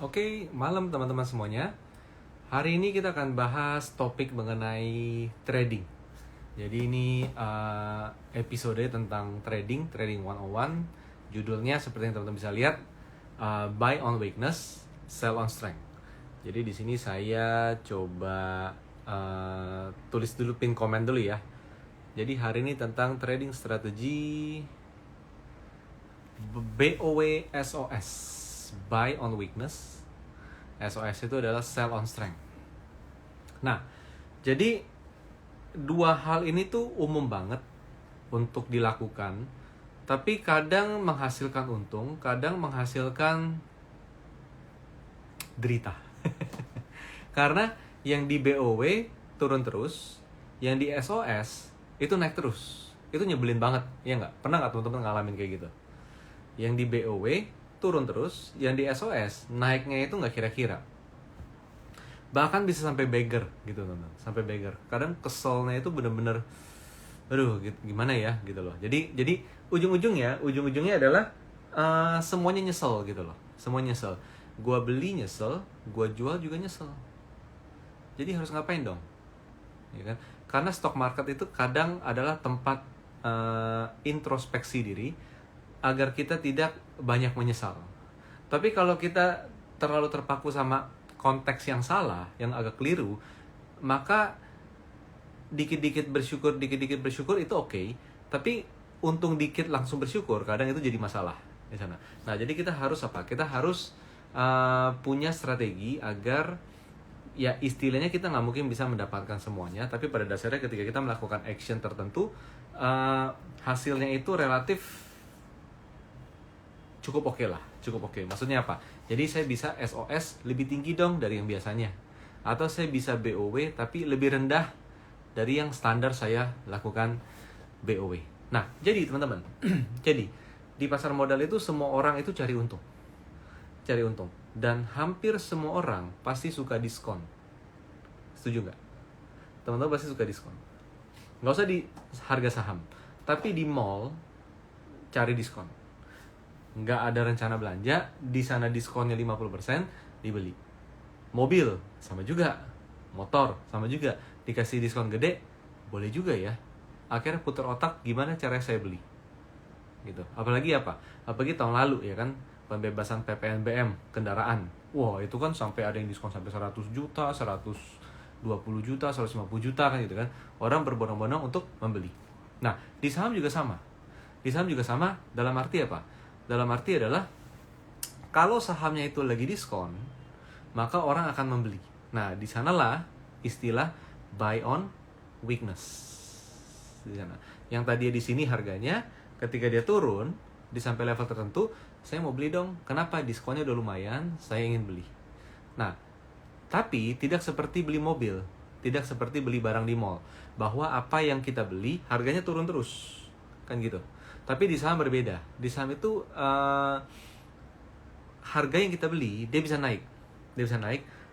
Oke, malam teman-teman semuanya. Hari ini kita akan bahas topik mengenai trading. Jadi ini episode tentang trading 101. Judulnya seperti yang teman-teman bisa lihat, buy on weakness, sell on strength. Jadi di sini saya coba tulis dulu pin komen dulu ya. Jadi hari ini tentang trading strategi BOW SOS, buy on weakness. SOS itu adalah sell on strength. Nah, jadi dua hal ini tuh umum banget untuk dilakukan, tapi kadang menghasilkan untung, kadang menghasilkan derita. Karena yang di BOW turun terus, yang di SOS itu naik terus. Itu nyebelin banget, ya nggak? Pernah nggak teman-teman ngalamin kayak gitu? Yang di BOW turun terus, yang di SOS naiknya itu nggak kira-kira. Bahkan bisa sampai beggar gitu teman-teman, sampai beggar. Kadang keselnya itu bener-bener, aduh gimana ya gitu loh. Jadi ujung-ujungnya adalah semuanya nyesel gitu loh. Semuanya nyesel. Gua beli nyesel, gua jual juga nyesel. Jadi harus ngapain dong? Ya kan? Karena stock market itu kadang adalah tempat introspeksi diri agar kita tidak banyak menyesal. Tapi kalau kita terlalu terpaku sama konteks yang salah, yang agak keliru, maka dikit-dikit bersyukur itu oke. Tapi untung dikit langsung bersyukur, kadang itu jadi masalah di sana. Nah, jadi kita harus apa? Kita harus punya strategi agar ya istilahnya kita nggak mungkin bisa mendapatkan semuanya, tapi pada dasarnya ketika kita melakukan action tertentu, hasilnya itu relatif cukup oke lah, cukup oke. Maksudnya apa? Jadi saya bisa SOS lebih tinggi dong dari yang biasanya, atau saya bisa BOW tapi lebih rendah dari yang standar saya lakukan BOW. Nah, jadi teman-teman, jadi di pasar modal itu semua orang itu cari untung, dan hampir semua orang pasti suka diskon. Setuju nggak? Teman-teman pasti suka diskon. Nggak usah di harga saham, tapi di mall cari diskon. Nggak ada rencana belanja, di sana diskonnya 50%, dibeli. Mobil sama juga, motor sama juga, dikasih diskon gede, boleh juga ya. Akhirnya putar otak, gimana cara saya beli gitu. Apalagi tahun lalu ya kan, pembebasan PPNBM kendaraan. Wah, itu kan sampai ada yang diskon sampai 100 juta, 120 juta, 150 juta kan gitu kan. Orang berbondong-bondong untuk membeli. Nah, di saham juga sama. Dalam arti apa? Dalam arti adalah kalau sahamnya itu lagi diskon, maka orang akan membeli. Nah, di sanalah istilah buy on weakness. Di sana. Yang tadi di sini harganya, ketika dia turun di sampai level tertentu, saya mau beli dong. Kenapa? Diskonnya udah lumayan, saya ingin beli. Nah, tapi tidak seperti beli mobil, tidak seperti beli barang di mall, bahwa apa yang kita beli harganya turun terus, kan gitu. Tapi di saham berbeda. Di saham itu harga yang kita beli dia bisa naik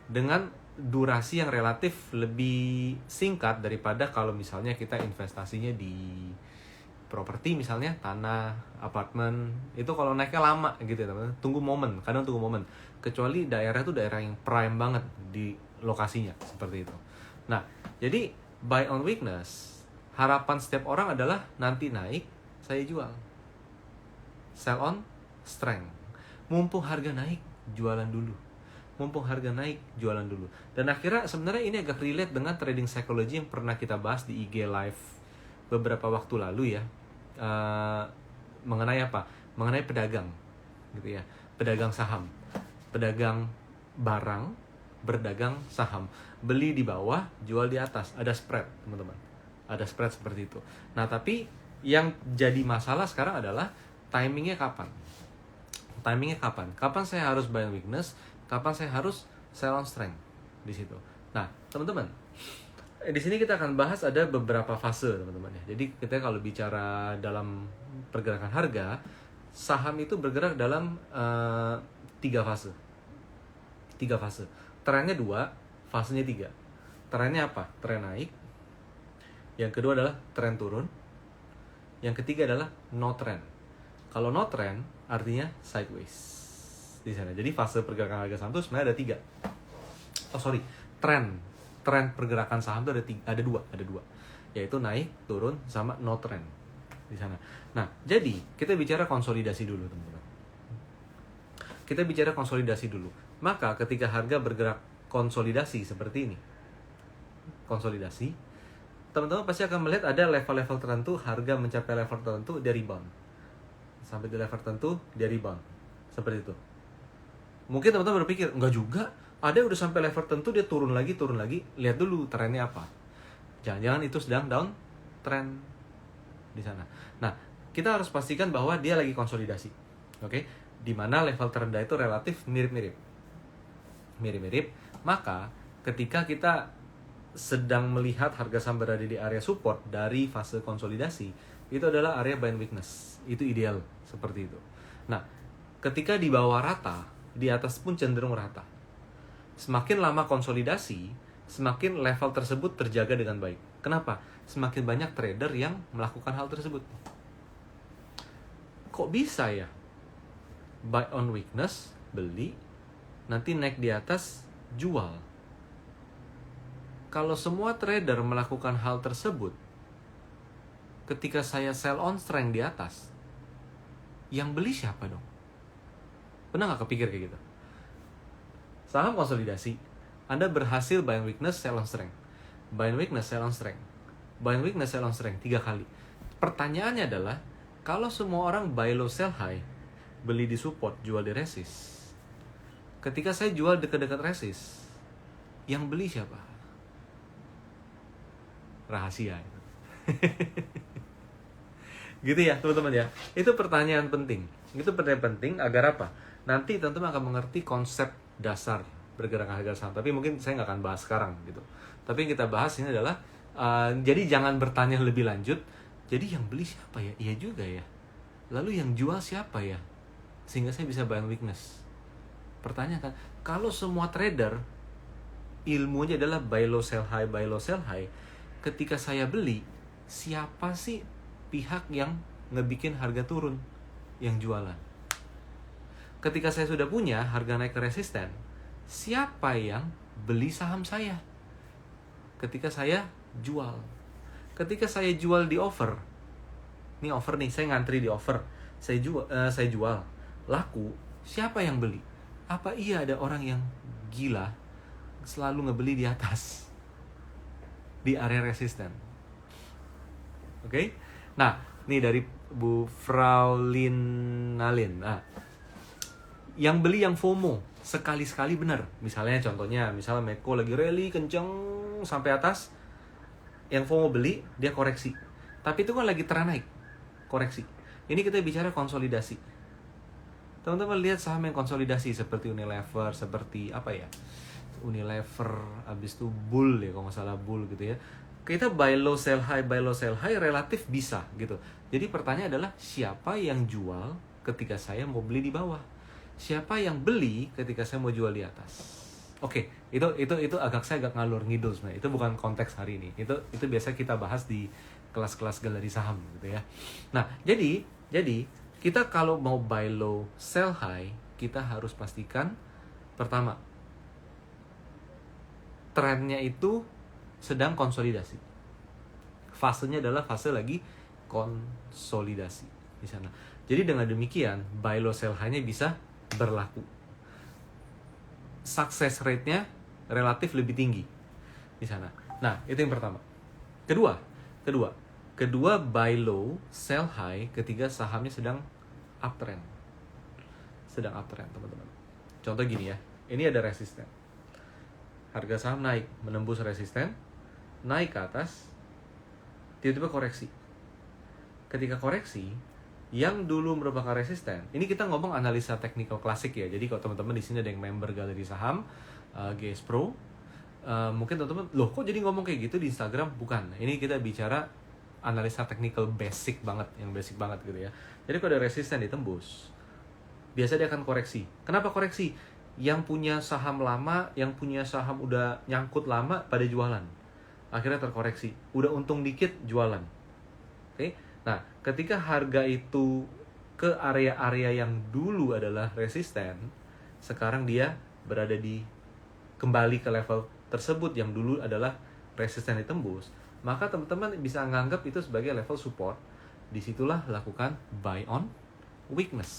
dengan durasi yang relatif lebih singkat daripada kalau misalnya kita investasinya di properti, misalnya tanah, apartemen. Itu kalau naiknya lama gitu ya teman-teman. Kadang tunggu momen. Kecuali daerah itu daerah yang prime banget di lokasinya, seperti itu. Nah, jadi buy on weakness, harapan setiap orang adalah nanti naik saya jual. Sell on strength. Mumpung harga naik, jualan dulu. Dan akhirnya sebenarnya ini agak relate dengan trading psychology yang pernah kita bahas di IG Live beberapa waktu lalu ya. Mengenai apa? Mengenai pedagang gitu ya. Pedagang saham. Pedagang barang, berdagang saham. Beli di bawah, jual di atas. Ada spread, teman-teman. Ada spread seperti itu. Nah, tapi yang jadi masalah sekarang adalah timingnya kapan? Kapan saya harus buy on weakness? Kapan saya harus sell on strength? Di situ. Nah, teman-teman, di sini kita akan bahas ada beberapa fase, teman-teman ya. Jadi kita kalau bicara dalam pergerakan harga, saham itu bergerak dalam 3 fase. Trennya 2, fasenya 3. Trennya apa? Tren naik. Yang kedua adalah tren turun. Yang ketiga adalah no trend. Kalau no trend artinya sideways. di sana. Jadi fase pergerakan harga saham itu sebenarnya ada 3. Tren pergerakan saham itu ada dua, yaitu naik, turun, sama no trend di sana. Nah, jadi kita bicara konsolidasi dulu, teman-teman. Kita bicara konsolidasi dulu. Maka ketika harga bergerak konsolidasi seperti ini, konsolidasi, teman-teman pasti akan melihat ada level-level tertentu, harga mencapai level tertentu, dia rebound. Sampai di level tertentu, dia rebound. Seperti itu. Mungkin teman-teman berpikir, enggak juga, ada yang udah sampai level tertentu, dia turun lagi. Lihat dulu trennya apa. Jangan-jangan itu sedang down trend di sana. Nah, kita harus pastikan bahwa dia lagi konsolidasi. Oke? Di mana level terendah itu relatif mirip-mirip. Maka ketika kita sedang melihat harga saham berada di area support dari fase konsolidasi, itu adalah area buy and weakness. Itu ideal seperti itu. Nah, ketika di bawah rata, di atas pun cenderung rata. Semakin lama konsolidasi, semakin level tersebut terjaga dengan baik. Kenapa? Semakin banyak trader yang melakukan hal tersebut. Kok bisa ya? Buy on weakness, beli, nanti naik di atas, jual. Kalau semua trader melakukan hal tersebut, ketika saya sell on strength di atas, yang beli siapa dong? Pernah nggak kepikir kayak gitu? Saham konsolidasi, Anda berhasil buy on weakness, sell on strength. Buy on weakness, sell on strength. Buy on weakness, sell on strength 3 kali. Pertanyaannya adalah, kalau semua orang buy low, sell high, beli di support, jual di resist. Ketika saya jual dekat-dekat resist, yang beli siapa? Rahasia. Gitu ya, teman-teman ya. Itu pertanyaan penting. Itu pertanyaan penting agar apa? Nanti teman-teman akan mengerti konsep dasar pergerakan harga saham. Tapi mungkin saya nggak akan bahas sekarang gitu. Tapi yang kita bahas ini adalah, jadi jangan bertanya lebih lanjut. Jadi yang beli siapa ya? Iya juga ya. Lalu yang jual siapa ya? Sehingga saya bisa buy on weakness. Pertanyaan kan, kalau semua trader ilmunya adalah buy low, sell high, buy low, sell high. Ketika saya beli, siapa sih pihak yang ngebikin harga turun? Yang jualan. Ketika saya sudah punya harga naik ke resisten, siapa yang beli saham saya? Ketika saya jual. Ketika saya jual di offer, ini offer nih, saya ngantri di offer, saya jual, laku, siapa yang beli? Apa iya ada orang yang gila selalu ngebeli di atas, di area resisten? Oke? Nah, ini dari Bu Fraulinalin. Nah, yang beli yang FOMO sekali-sekali benar. Misalnya Meko lagi rally kenceng sampai atas, yang FOMO beli, dia koreksi. Tapi itu kan lagi tren naik, koreksi. Ini kita bicara konsolidasi. Teman-teman lihat saham yang konsolidasi seperti Unilever, seperti apa ya? Unilever, abis itu Bull ya, kalau nggak salah Bull gitu ya. Kita buy low, sell high relatif bisa gitu. Jadi pertanyaan adalah, siapa yang jual ketika saya mau beli di bawah? Siapa yang beli ketika saya mau jual di atas? Oke, itu saya agak ngalur ngidul sebenarnya. Itu bukan konteks hari ini. Itu biasa kita bahas di kelas-kelas galeri saham gitu ya. Nah, jadi kita kalau mau buy low, sell high, kita harus pastikan pertama, trennya itu sedang konsolidasi. Fasenya adalah fase lagi konsolidasi di sana. Jadi dengan demikian, buy low, sell high-nya bisa berlaku. Success rate-nya relatif lebih tinggi di sana. Nah, itu yang pertama. Kedua, buy low, sell high ketika sahamnya sedang uptrend. Sedang uptrend, teman-teman. Contoh gini ya. Ini ada resisten. Harga saham naik, menembus resisten, naik ke atas, tiba-tiba koreksi. Ketika koreksi, yang dulu merupakan resisten, ini kita ngomong analisa teknikal klasik ya. Jadi kalau teman-teman di sini ada yang member galeri saham, GS Pro, mungkin teman-teman, loh kok jadi ngomong kayak gitu di Instagram? Bukan. Ini kita bicara analisa teknikal basic banget, yang basic banget gitu ya. Jadi kalau ada resisten ditembus, biasa dia akan koreksi. Kenapa koreksi? Yang punya saham lama, yang punya saham udah nyangkut lama pada jualan. Akhirnya terkoreksi. Udah untung dikit, jualan. Oke? Nah, ketika harga itu ke area-area yang dulu adalah resisten, sekarang dia berada di kembali ke level tersebut yang dulu adalah resisten ditembus, maka teman-teman bisa menganggap itu sebagai level support. Disitulah lakukan buy on weakness.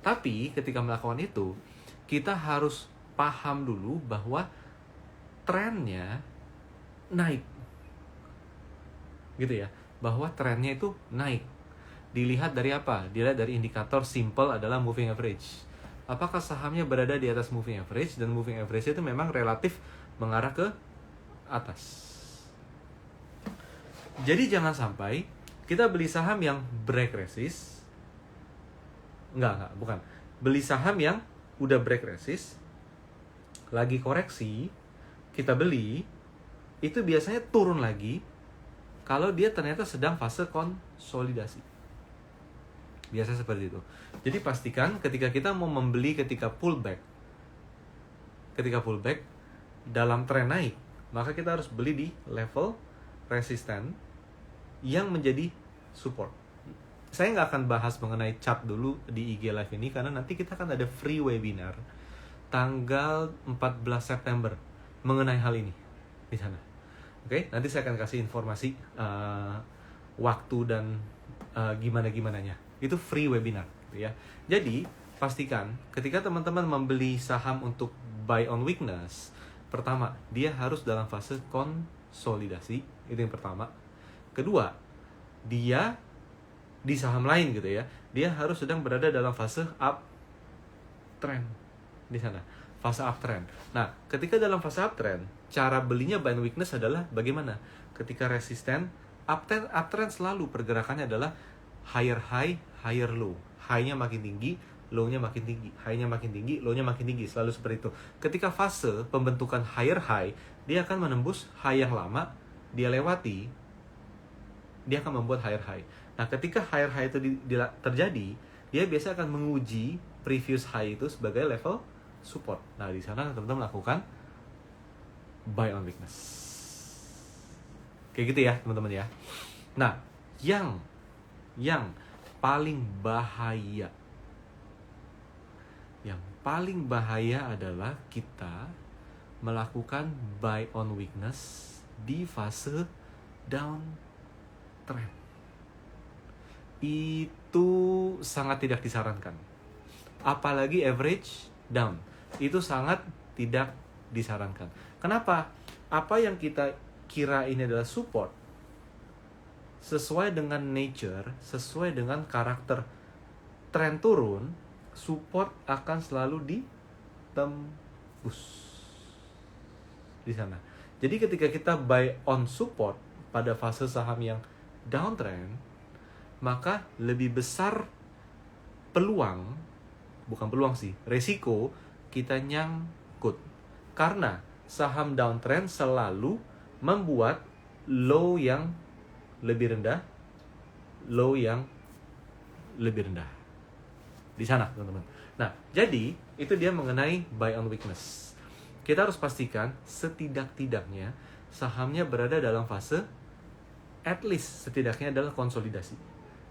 Tapi ketika melakukan itu, kita harus paham dulu bahwa trennya naik, gitu ya, bahwa trennya itu naik. Dilihat dari apa? Dilihat dari indikator simple adalah moving average. Apakah sahamnya berada di atas moving average, dan moving average itu memang relatif mengarah ke atas. Jadi jangan sampai kita beli saham yang break resist. Bukan. Beli saham yang udah break resist, lagi koreksi, kita beli, itu biasanya turun lagi kalau dia ternyata sedang fase konsolidasi. Biasa seperti itu. Jadi pastikan ketika kita mau membeli ketika pullback dalam tren naik, maka kita harus beli di level resisten yang menjadi support. Saya nggak akan bahas mengenai chart dulu di IG Live ini, karena nanti kita akan ada free webinar tanggal 14 September mengenai hal ini di sana. Oke, nanti saya akan kasih informasi waktu dan gimana-gimananya. Itu free webinar, gitu ya. Jadi, pastikan ketika teman-teman membeli saham untuk buy on weakness, pertama, dia harus dalam fase konsolidasi, itu yang pertama. Kedua, dia di saham lain gitu ya, dia harus sedang berada dalam fase uptrend di sana, fase uptrend. Nah, ketika dalam fase uptrend, cara belinya buy on weakness adalah bagaimana? Ketika resisten, uptrend selalu pergerakannya adalah higher high, higher low. High-nya makin tinggi, low-nya makin tinggi. High-nya makin tinggi, low-nya makin tinggi. Selalu seperti itu. Ketika fase pembentukan higher high, dia akan menembus high yang lama, dia lewati, dia akan membuat higher high. Nah, ketika higher high itu terjadi, dia biasa akan menguji previous high itu sebagai level support. Nah, di sana teman-teman melakukan buy on weakness. Kayak gitu ya, teman-teman ya. Nah, yang paling bahaya, adalah kita melakukan buy on weakness di fase down trend. Itu sangat tidak disarankan. Apalagi average down, itu sangat tidak disarankan. Kenapa? Apa yang kita kira ini adalah support, sesuai dengan nature, sesuai dengan karakter tren turun, support akan selalu ditembus di sana. Jadi ketika kita buy on support pada fase saham yang downtrend, maka lebih besar resiko kita nyangkut. Karena saham downtrend selalu membuat low yang lebih rendah, di sana, teman-teman. Nah, jadi itu dia mengenai buy on weakness. Kita harus pastikan setidak-tidaknya sahamnya berada dalam fase, at least setidaknya adalah konsolidasi.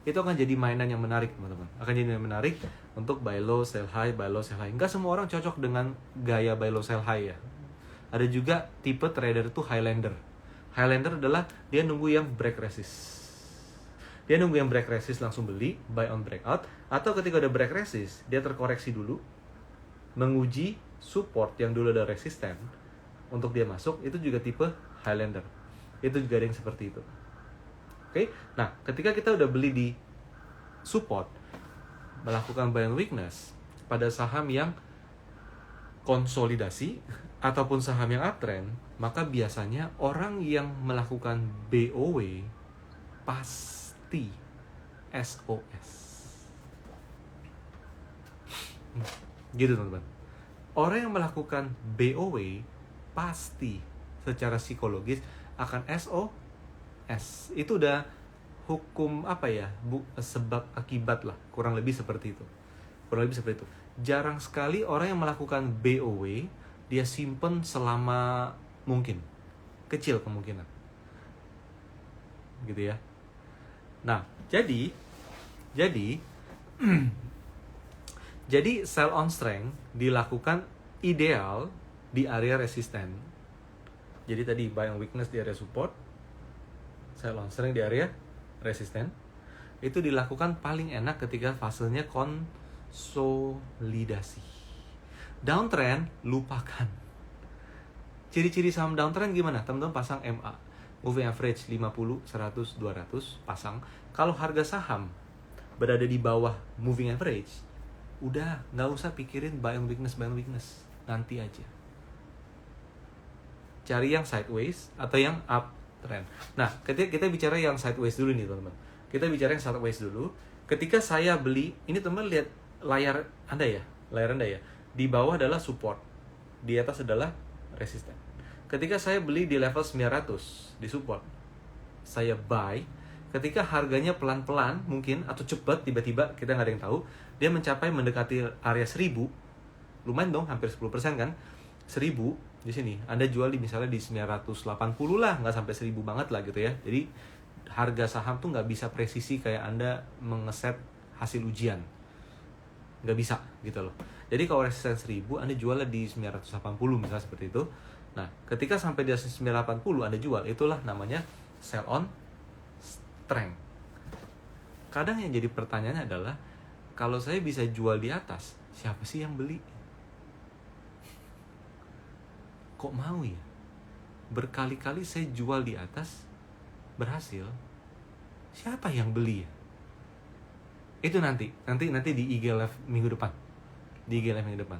Itu akan jadi mainan yang menarik, teman-teman. Akan jadi menarik untuk buy low, sell high, buy low, sell high. Enggak semua orang cocok dengan gaya buy low, sell high ya. Ada juga tipe trader itu Highlander. Highlander adalah dia nunggu yang break resist. Dia nunggu yang break resist langsung beli, buy on breakout. Atau ketika udah break resist, dia terkoreksi dulu, menguji support yang dulu ada resisten untuk dia masuk. Itu juga tipe Highlander. Itu juga ada yang seperti itu. Oke, nah ketika kita udah beli di support, melakukan buy on weakness pada saham yang konsolidasi ataupun saham yang uptrend, maka biasanya orang yang melakukan BOW pasti SOS. Gitu, teman-teman. Orang yang melakukan BOW pasti secara psikologis akan SOS. Itu udah hukum sebab akibat lah, kurang lebih seperti itu. Jarang sekali orang yang melakukan BOW dia simpen selama mungkin. Kecil kemungkinan. Gitu ya. Nah, jadi Jadi sell on strength dilakukan ideal di area resisten. Jadi tadi buy on weakness di area support, sell on strength di area resisten. Itu dilakukan paling enak ketika fasenya konsolidasi. Downtrend, lupakan. Ciri-ciri saham downtrend gimana? Teman-teman pasang MA, moving average 50, 100, 200, pasang. Kalau harga saham berada di bawah moving average, udah nggak usah pikirin buy on weakness, nanti aja. Cari yang sideways atau yang uptrend. Nah, ketika kita bicara yang sideways dulu nih teman-teman. Kita bicara yang sideways dulu. Ketika saya beli, ini teman-teman lihat layar Anda ya. Di bawah adalah support, di atas adalah resisten. Ketika saya beli di level 900 di support, saya buy. Ketika harganya pelan-pelan mungkin atau cepat tiba-tiba kita nggak ada yang tahu, dia mendekati area 1000, lumayan dong, hampir 10% kan. 1000 di sini Anda jual di misalnya di 980 lah, nggak sampai 1000 banget lah gitu ya. Jadi harga saham tuh nggak bisa presisi kayak Anda mengeset hasil ujian, nggak bisa gitu loh. Jadi kalau resisten 1000 Anda jualnya di 980 misalnya seperti itu. Nah, ketika sampai di atas 980 Anda jual, itulah namanya sell on strength. Kadang yang jadi pertanyaannya adalah, kalau saya bisa jual di atas, siapa sih yang beli? Kok mau ya? Berkali-kali saya jual di atas, berhasil. Siapa yang beli ya? Itu nanti di IG Live minggu depan.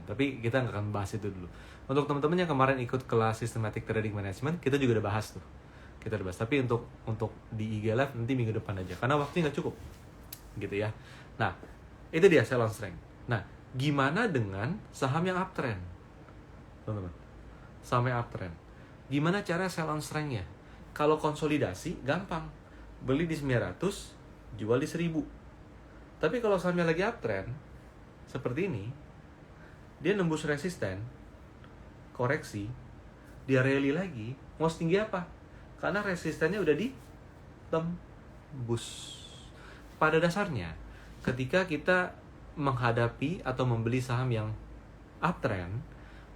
Tapi kita nggak akan bahas itu dulu. Untuk teman-teman yang kemarin ikut kelas Systematic Trading Management, kita juga udah bahas tuh. Tapi untuk di IG Live nanti minggu depan aja, karena waktunya nggak cukup. Gitu ya. Nah, itu dia sell on strength. Nah, gimana dengan saham yang uptrend? Teman-teman. Saham yang uptrend. Gimana cara sell on strength-nya? Kalau konsolidasi gampang. Beli di 900, jual di 1000. Tapi kalau sahamnya lagi uptrend seperti ini, dia nembus resisten, koreksi, dia rally lagi, mau setinggi apa? Karena resistennya udah ditembus. Pada dasarnya, ketika kita menghadapi atau membeli saham yang uptrend,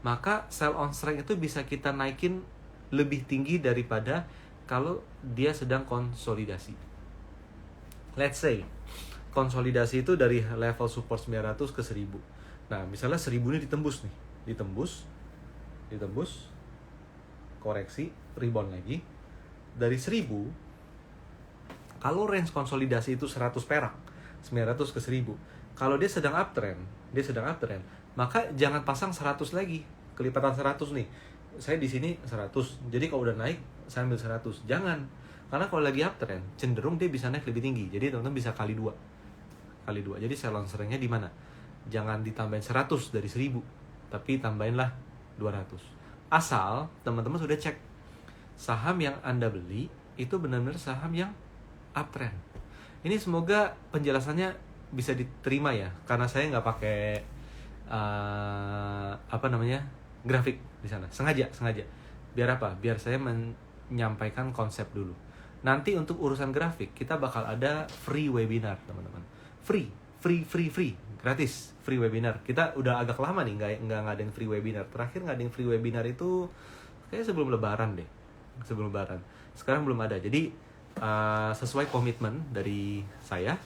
maka sell on strength itu bisa kita naikin lebih tinggi daripada kalau dia sedang konsolidasi. Let's say konsolidasi itu dari level support 900 ke 1000. Nah, misalnya 1000 ini ditembus, koreksi, rebound lagi. Dari 1000, kalau range konsolidasi itu 100 perak, 900 ke 1000. Kalau dia sedang uptrend, maka jangan pasang 100 lagi, kelipatan 100 nih. Saya di sini 100, jadi kalau udah naik, saya ambil 100. Jangan, karena kalau lagi uptrend, cenderung dia bisa naik lebih tinggi. Jadi teman-teman bisa kali 2. Jadi sell on strength-nya di mana? Jangan ditambahin 100 dari 1000, tapi tambahinlah 200. Asal teman-teman sudah cek saham yang Anda beli itu benar-benar saham yang uptrend. Ini semoga penjelasannya bisa diterima ya, karena saya nggak pakai grafik di sana. Sengaja. Biar apa? Biar saya menyampaikan konsep dulu. Nanti untuk urusan grafik kita bakal ada free webinar, teman-teman. Free, gratis, free webinar. Kita udah agak lama nih nggak ngadain free webinar. Terakhir ngadain free webinar itu kayaknya sebelum lebaran. Sekarang belum ada. Jadi sesuai komitmen dari saya,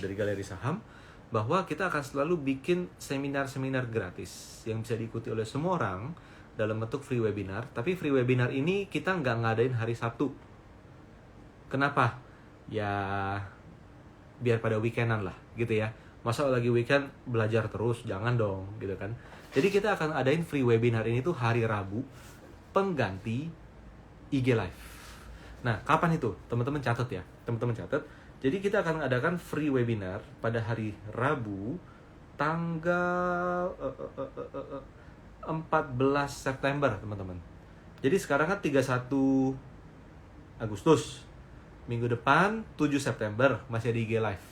dari Galeri Saham, bahwa kita akan selalu bikin seminar-seminar gratis yang bisa diikuti oleh semua orang dalam bentuk free webinar. Tapi free webinar ini kita nggak ngadain hari Sabtu. Kenapa? Ya biar pada weekendan lah gitu ya. Masa lagi weekend belajar terus, jangan dong gitu kan. Jadi kita akan adain free webinar ini tuh hari Rabu, pengganti IG Live. Nah, kapan itu? Teman-teman catat ya. Jadi kita akan adakan free webinar pada hari Rabu tanggal 14 September, teman-teman. Jadi sekarang kan 31 Agustus. Minggu depan 7 September masih ada IG Live.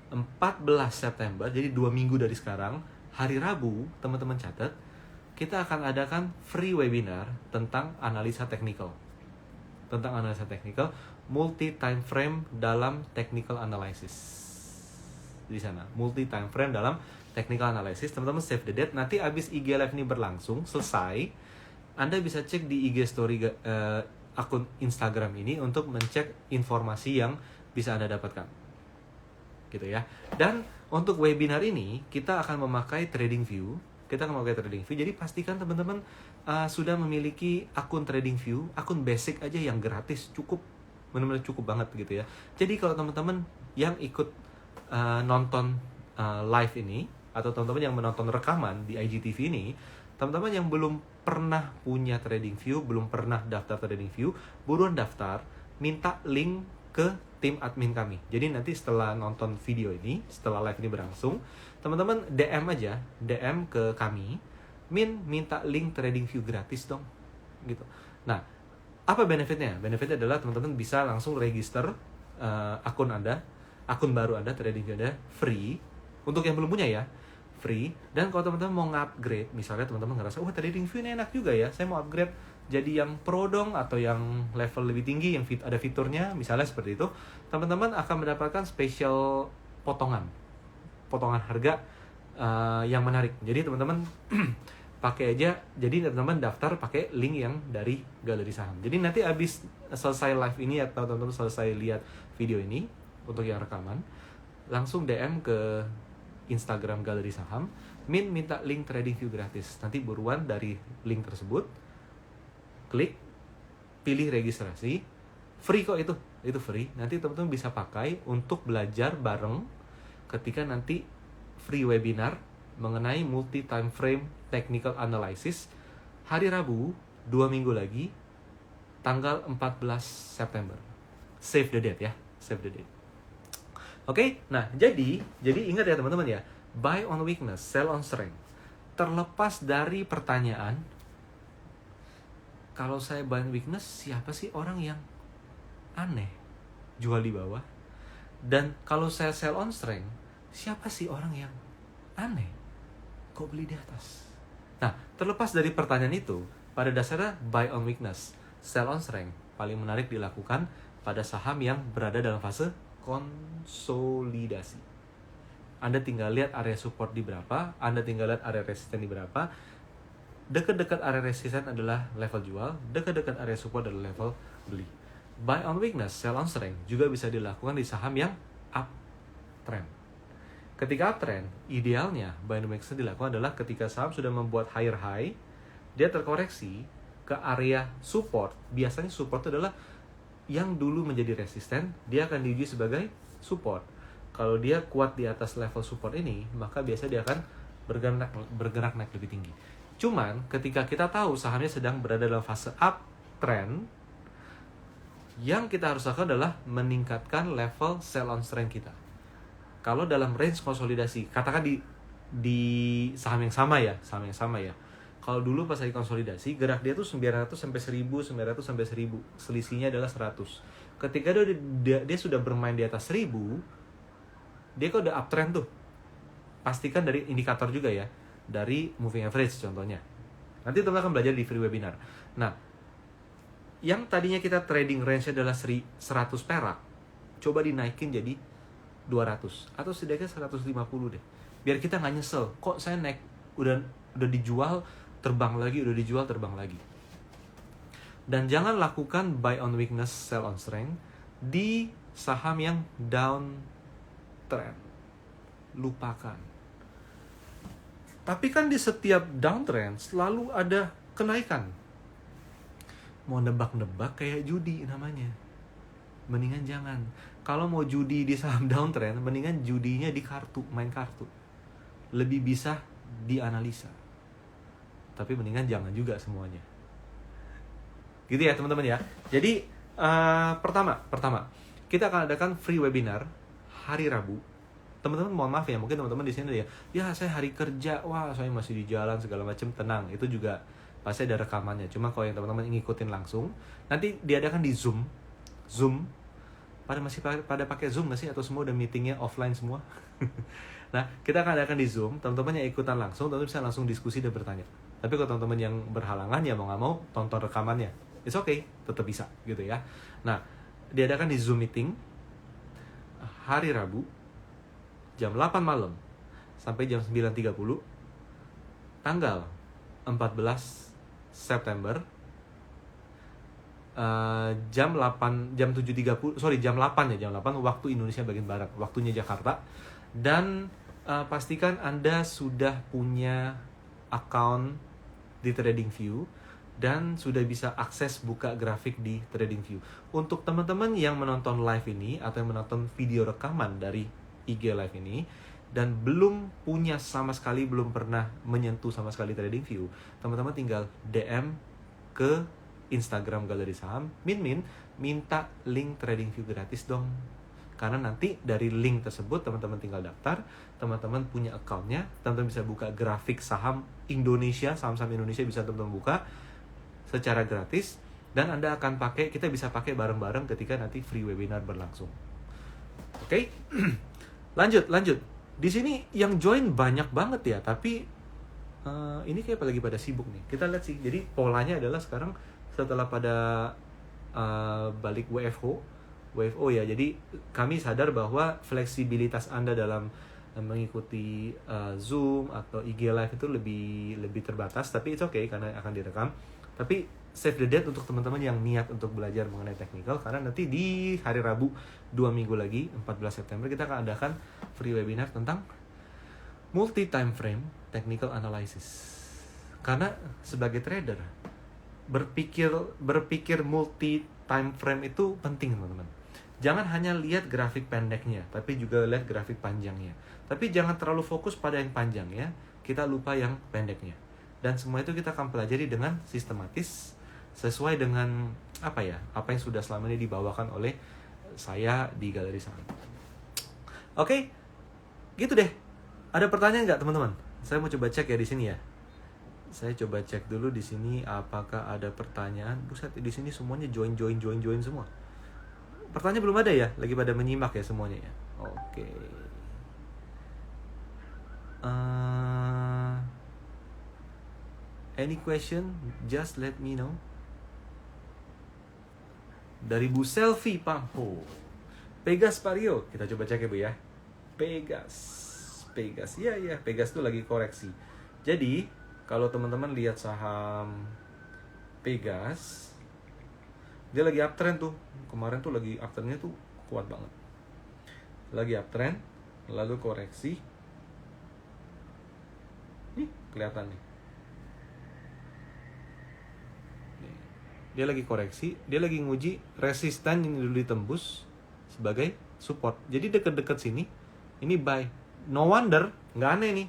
14 September, jadi 2 minggu dari sekarang, hari Rabu, teman-teman catat, kita akan adakan free webinar tentang analisa teknikal. Multi time frame dalam technical analysis. di sana. Multi time frame dalam technical analysis. Teman-teman save the date. Nanti abis IG live ini berlangsung selesai, Anda bisa cek di IG story akun Instagram ini untuk mencek informasi yang bisa Anda dapatkan. Gitu ya. Dan untuk webinar ini kita akan memakai TradingView. Jadi pastikan teman-teman sudah memiliki akun TradingView, akun basic aja yang gratis, cukup, benar-benar cukup banget gitu ya. Jadi kalau teman-teman yang ikut nonton live ini, atau teman-teman yang menonton rekaman di IGTV ini, teman-teman yang belum pernah punya TradingView, belum pernah daftar TradingView, buruan daftar, minta link ke tim admin kami. Jadi nanti setelah nonton video ini, setelah live ini berlangsung, teman-teman DM ke kami, minta link TradingView gratis dong, gitu. Nah, apa benefitnya? Benefitnya adalah teman-teman bisa langsung register akun Anda, akun baru Anda, TradingView Anda, free. Untuk yang belum punya ya, free. Dan kalau teman-teman mau nge-upgrade, misalnya teman-teman ngerasa, wah TradingView ini enak juga ya, saya mau upgrade jadi yang pro dong, atau yang level lebih tinggi, yang ada fiturnya, misalnya seperti itu, teman-teman akan mendapatkan special potongan harga yang menarik. Jadi teman-teman pakai aja, jadi teman-teman daftar pakai link yang dari Galeri Saham. Jadi nanti abis selesai live ini atau teman-teman selesai lihat video ini untuk yang rekaman, langsung DM ke Instagram Galeri Saham, minta link TradingView gratis. Nanti buruan dari link tersebut, klik, pilih registrasi, free kok itu free. Nanti teman-teman bisa pakai untuk belajar bareng ketika nanti free webinar mengenai multi time frame technical analysis hari Rabu 2 minggu lagi, tanggal 14 September. Save the date ya, save the date. Oke, nah jadi ingat ya teman-teman ya, buy on weakness, sell on strength. Terlepas dari pertanyaan, kalau saya buy on weakness, siapa sih orang yang aneh jual di bawah? Dan kalau saya sell on strength, siapa sih orang yang aneh kok beli di atas? Nah, terlepas dari pertanyaan itu, pada dasarnya buy on weakness, sell on strength paling menarik dilakukan pada saham yang berada dalam fase konsolidasi. Anda tinggal lihat area support di berapa, Anda tinggal lihat area resisten di berapa. Dekat-dekat area resisten adalah level jual, dekat-dekat area support adalah level beli. Buy on weakness, sell on strength juga bisa dilakukan di saham yang uptrend. Ketika uptrend, idealnya buy on weakness dilakukan adalah ketika saham sudah membuat higher high, dia terkoreksi ke area support. Biasanya support itu adalah yang dulu menjadi resisten, dia akan diuji sebagai support. Kalau dia kuat di atas level support ini, maka biasanya dia akan bergerak naik lebih tinggi. Cuman ketika kita tahu sahamnya sedang berada dalam fase uptrend, yang kita harus lakukan adalah meningkatkan level sell on strength kita. Kalau dalam range konsolidasi, katakan di saham yang sama ya. Kalau dulu pas lagi konsolidasi, gerak dia tuh 900 sampai 1000, 900 sampai 1000. Selisihnya adalah 100. Ketika dia sudah bermain di atas 1000, dia kok udah uptrend tuh. Pastikan dari indikator juga ya. Dari moving average contohnya. Nanti teman akan belajar di free webinar. Nah, yang tadinya kita trading range adalah 100 perak, coba dinaikin jadi 200 atau setidaknya 150 deh. Biar kita nggak nyesel, kok saya naik udah dijual terbang lagi, udah dijual terbang lagi. Dan jangan lakukan buy on weakness, sell on strength di saham yang down trend. Lupakan. Tapi kan di setiap downtrend selalu ada kenaikan. Mau nebak-nebak kayak judi namanya. Mendingan jangan. Kalau mau judi di saham downtrend, mendingan judinya di kartu, main kartu. Lebih bisa dianalisa. Tapi mendingan jangan juga semuanya. Gitu ya teman-teman ya. Jadi pertama kita akan adakan free webinar hari Rabu. Teman-teman mohon maaf ya, mungkin teman-teman di sini ya saya hari kerja, wah saya masih di jalan segala macam. Tenang, itu juga pasti ada rekamannya. Cuma kalau yang teman-teman ngikutin langsung, nanti diadakan di Zoom. Pada pakai Zoom nggak sih, atau semua udah meetingnya offline semua? Nah, kita akan adakan di Zoom. Teman-teman yang ikutan langsung, teman-teman bisa langsung diskusi dan bertanya. Tapi kalau teman-teman yang berhalangan ya mau nggak mau tonton rekamannya, it's okay, tetap bisa gitu ya. Nah, diadakan di Zoom meeting hari Rabu jam 8 malam sampai jam 9.30 tanggal 14 September jam 8 jam 7.30 jam 8 waktu Indonesia bagian barat, waktunya Jakarta. Dan pastikan Anda sudah punya account di TradingView dan sudah bisa akses buka grafik di TradingView. Untuk teman-teman yang menonton live ini atau yang menonton video rekaman dari IG live ini dan belum punya sama sekali, belum pernah menyentuh sama sekali TradingView, teman-teman tinggal DM ke Instagram Galeri Saham Min minta link TradingView gratis dong. Karena nanti dari link tersebut teman-teman tinggal daftar, teman-teman punya accountnya, teman-teman bisa buka grafik saham Indonesia, saham-saham Indonesia bisa teman-teman buka secara gratis, dan Anda akan kita bisa pakai bareng-bareng ketika nanti free webinar berlangsung. Oke? Lanjut. Di sini yang join banyak banget ya, tapi ini kayak lagi pada sibuk nih. Kita lihat sih. Jadi polanya adalah sekarang setelah pada balik WFO ya. Jadi kami sadar bahwa fleksibilitas Anda dalam mengikuti Zoom atau IG Live itu lebih terbatas, tapi it's okay karena akan direkam. Tapi save the date untuk teman-teman yang niat untuk belajar mengenai technical, karena nanti di hari Rabu 2 minggu lagi 14 September kita akan adakan free webinar tentang multi time frame technical analysis. Karena sebagai trader berpikir multi time frame itu penting, teman-teman. Jangan hanya lihat grafik pendeknya, tapi juga lihat grafik panjangnya. Tapi jangan terlalu fokus pada yang panjangnya, kita lupa yang pendeknya. Dan semua itu kita akan pelajari dengan sistematis sesuai dengan apa yang sudah selama ini dibawakan oleh saya di Galeri Saham. Oke, gitu deh. Ada pertanyaan nggak, teman-teman? Saya mau coba cek ya di sini ya. Saya coba cek dulu di sini apakah ada pertanyaan. Buset, di sini semuanya join semua. Pertanyaan belum ada ya? Lagi pada menyimak ya semuanya ya. Oke. Any question? Just let me know. Dari Bu Selfie Pampo. Pegas Pario. Kita coba cek ya Bu ya. Pegas. Iya, Pegas itu lagi koreksi. Jadi, kalau teman-teman lihat saham Pegas, dia lagi uptrend tuh. Kemarin tuh lagi uptrendnya tuh kuat banget. Lagi uptrend, lalu koreksi. Nih, kelihatan nih. Dia lagi koreksi, dia lagi nguji resisten yang dulu ditembus sebagai support. Jadi deket-deket sini, ini buy. No wonder, nggak aneh nih.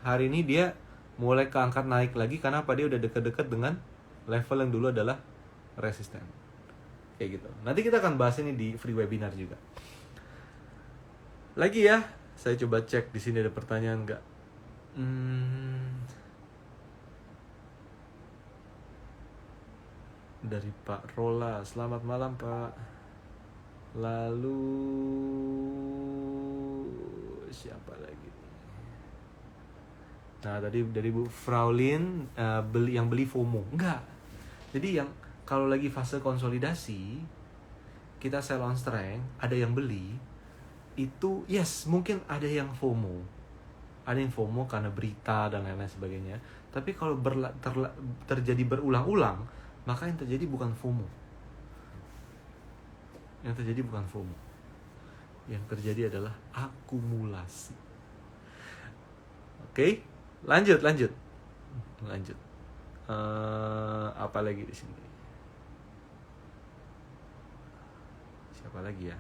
Hari ini dia mulai keangkat naik lagi karena apa? Dia udah deket-deket dengan level yang dulu adalah resisten. Kayak gitu. Nanti kita akan bahas ini di free webinar juga. Lagi ya, saya coba cek di sini ada pertanyaan nggak? Dari Pak Rola, selamat malam Pak. Lalu siapa lagi? Nah tadi dari Bu Fraulin, beli FOMO. Enggak. Jadi yang kalau lagi fase konsolidasi, kita sell on strength, ada yang beli, itu yes mungkin ada yang FOMO. Ada yang FOMO karena berita dan lain-lain sebagainya. Tapi kalau terjadi berulang-ulang, maka yang terjadi bukan FOMO. Yang terjadi adalah akumulasi. Oke, lanjut. Apa lagi di sini? Siapa lagi ya?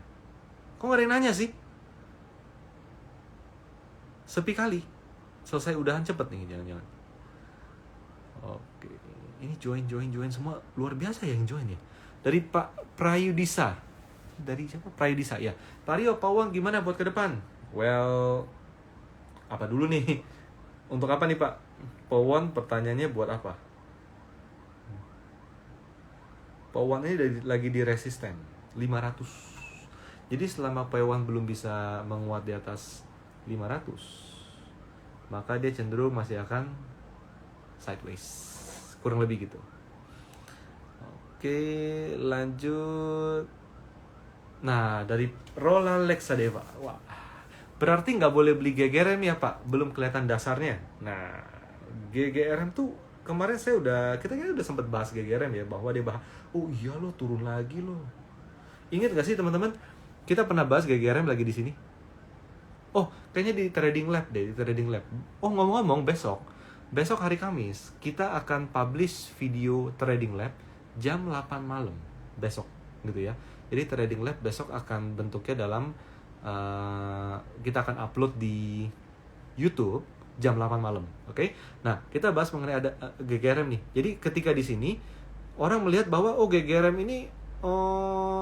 Kok nggak ada yang nanya sih? Sepi kali. Selesai udahan cepet nih, jangan-jangan. Oke, ini join semua luar biasa ya yang join ya. Dari Pak Prayudisa. Dari siapa? Prayudisa ya. Pak Rio, Pak Wang gimana buat ke depan? Well, apa dulu nih? Untuk apa nih Pak? Pak Wang pertanyaannya buat apa? Pak Wang ini lagi di resisten 500. Jadi selama Pak Wang belum bisa menguat di atas 500, maka dia cenderung masih akan sideways. Kurang lebih gitu. Oke, lanjut. Nah, dari Rola Lexadeva. Wah, berarti nggak boleh beli GGRM ya Pak? Belum kelihatan dasarnya. Nah, GGRM tuh kemarin kita udah sempat bahas GGRM ya, bahwa dia bahas, oh iya loh turun lagi loh. Ingat gak sih teman-teman? Kita pernah bahas GGRM lagi di sini. Oh, kayaknya di Trading Lab deh, di Trading Lab. Oh, ngomong-ngomong, besok hari Kamis kita akan publish video Trading Lab jam 8 malam besok gitu ya. Jadi Trading Lab besok akan bentuknya dalam kita akan upload di YouTube jam 8 malam. Oke? Nah, kita bahas mengenai ada GGRM nih. Jadi ketika di sini orang melihat bahwa oh GGRM ini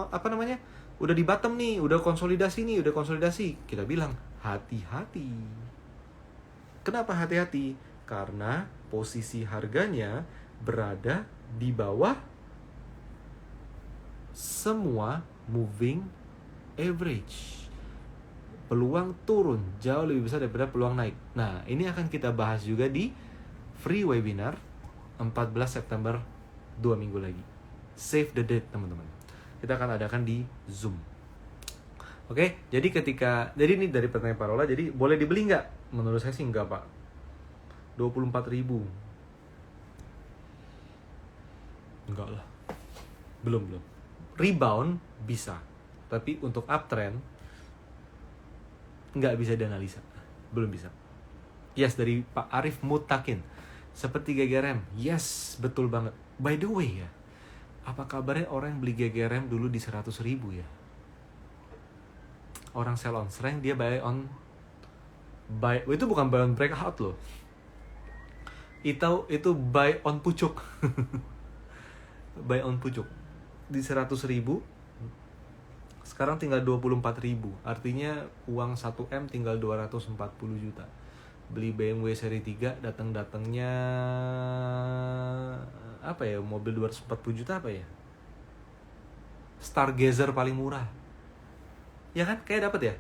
apa namanya? Udah di bottom nih, udah konsolidasi. Kita bilang hati-hati. Kenapa hati-hati? Karena posisi harganya berada di bawah semua moving average. Peluang turun jauh lebih besar daripada peluang naik. Nah, ini akan kita bahas juga di free webinar 14 September 2 minggu lagi. Save the date teman-teman. Kita akan adakan di Zoom. Oke, jadi ini dari pertanyaan Parola, jadi boleh dibeli nggak? Menurut saya sih nggak Pak. 24.000. Enggak lah. Belum. Rebound bisa, tapi untuk uptrend nggak bisa dianalisa. Belum bisa. Yes, dari Pak Arif Mutakin. Seperti GGRM. Yes, betul banget. By the way ya, apa kabarnya orang yang beli GGRM dulu di 100.000 ya? Orang sell on strength, dia buy, itu bukan buy on breakout loh. Itu buy on pucuk. Buy on pucuk. Di 100.000 sekarang tinggal 24.000. Artinya uang 1M tinggal 240 juta. Beli BMW seri 3 datang-datangnya apa ya? Mobil 240 juta apa ya? Stargazer paling murah. Ya kan? Kayak dapat ya?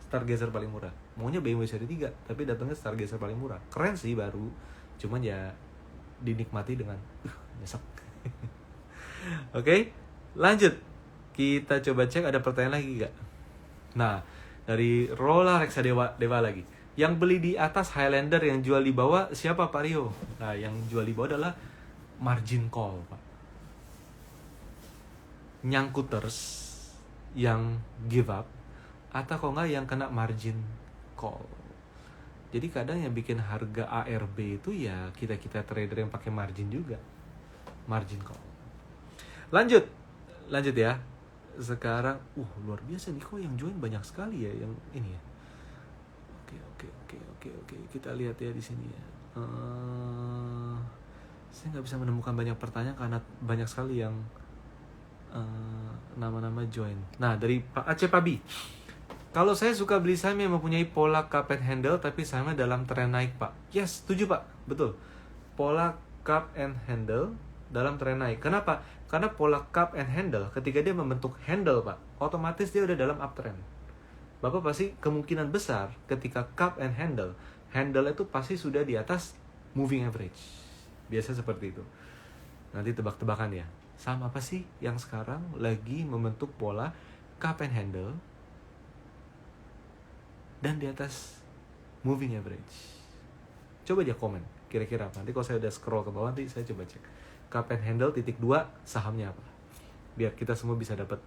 Stargazer paling murah. Maunya BMW seri 3, tapi datangnya Stargazer paling murah. Keren sih baru. Cuman ya dinikmati dengan nyesek. Oke, lanjut. Kita coba cek ada pertanyaan lagi gak? Nah, dari Rola Reksadewa lagi. Yang beli di atas Highlander, yang jual di bawah siapa Pak Rio? Nah, yang jual di bawah adalah margin call Pak. Nyangkuters yang give up, atau kalau nggak yang kena margin call. Jadi kadang yang bikin harga ARB itu ya kita trader yang pakai margin juga. Margin call. Lanjut ya. Sekarang luar biasa nih, kok yang join banyak sekali ya yang ini ya. Oke. Kita lihat ya di sini ya. Saya nggak bisa menemukan banyak pertanyaan karena banyak sekali yang nama-nama join. Nah, dari Pak Aceh Pabi. Kalau saya suka beli saham yang mempunyai pola cup and handle tapi sahamnya dalam tren naik Pak. Yes, setuju Pak. Betul. Pola cup and handle dalam tren naik. Kenapa? Karena pola cup and handle ketika dia membentuk handle Pak, otomatis dia udah dalam uptrend. Bapak pasti kemungkinan besar ketika cup and handle itu pasti sudah di atas moving average. Biasa seperti itu. Nanti tebak-tebakan ya. Saham apa sih yang sekarang lagi membentuk pola cup and handle dan di atas moving average? Coba aja komen kira-kira apa. Nanti kalau saya udah scroll ke bawah nanti saya coba cek cup and handle titik 2 sahamnya apa, biar kita semua bisa dapat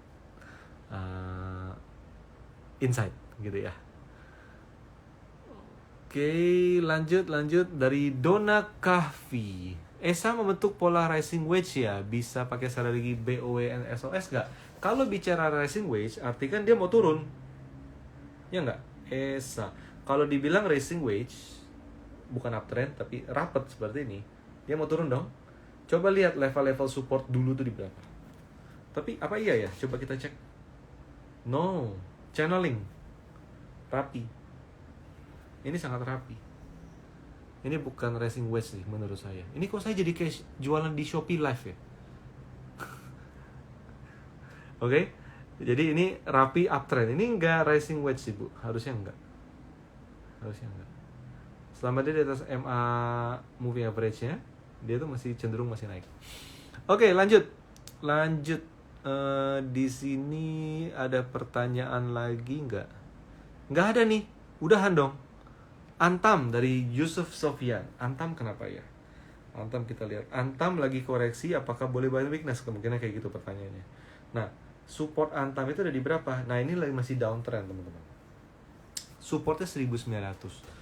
insight gitu ya. Oke, lanjut dari Dona Kahfi. ESA membentuk pola rising wedge ya, bisa pakai strategi BOW and SOS nggak? Kalau bicara rising wedge, arti kan dia mau turun, ya nggak? ESA, kalau dibilang rising wedge, bukan uptrend tapi rapid seperti ini, dia mau turun dong. Coba lihat level-level support dulu tuh di berapa. Tapi apa iya ya? Coba kita cek. No, channeling rapi. Ini sangat rapi. Ini bukan rising wedge sih menurut saya. Ini kok saya jadi kayak jualan di Shopee Live ya. Oke. Jadi ini rapi uptrend. Ini enggak rising wedge sih Bu. Harusnya enggak. Selama dia di atas MA moving average-nya, dia tuh masih cenderung masih naik. Oke, lanjut. Di sini ada pertanyaan lagi nggak? Nggak ada nih. Udahan dong. Antam dari Yusuf Sofyan. Antam kenapa ya? Antam kita lihat. Antam lagi koreksi apakah boleh buy weakness? Kemungkinan kayak gitu pertanyaannya. Nah, support Antam itu ada di berapa? Nah, ini lagi masih downtrend, teman-teman. Supportnya 1900.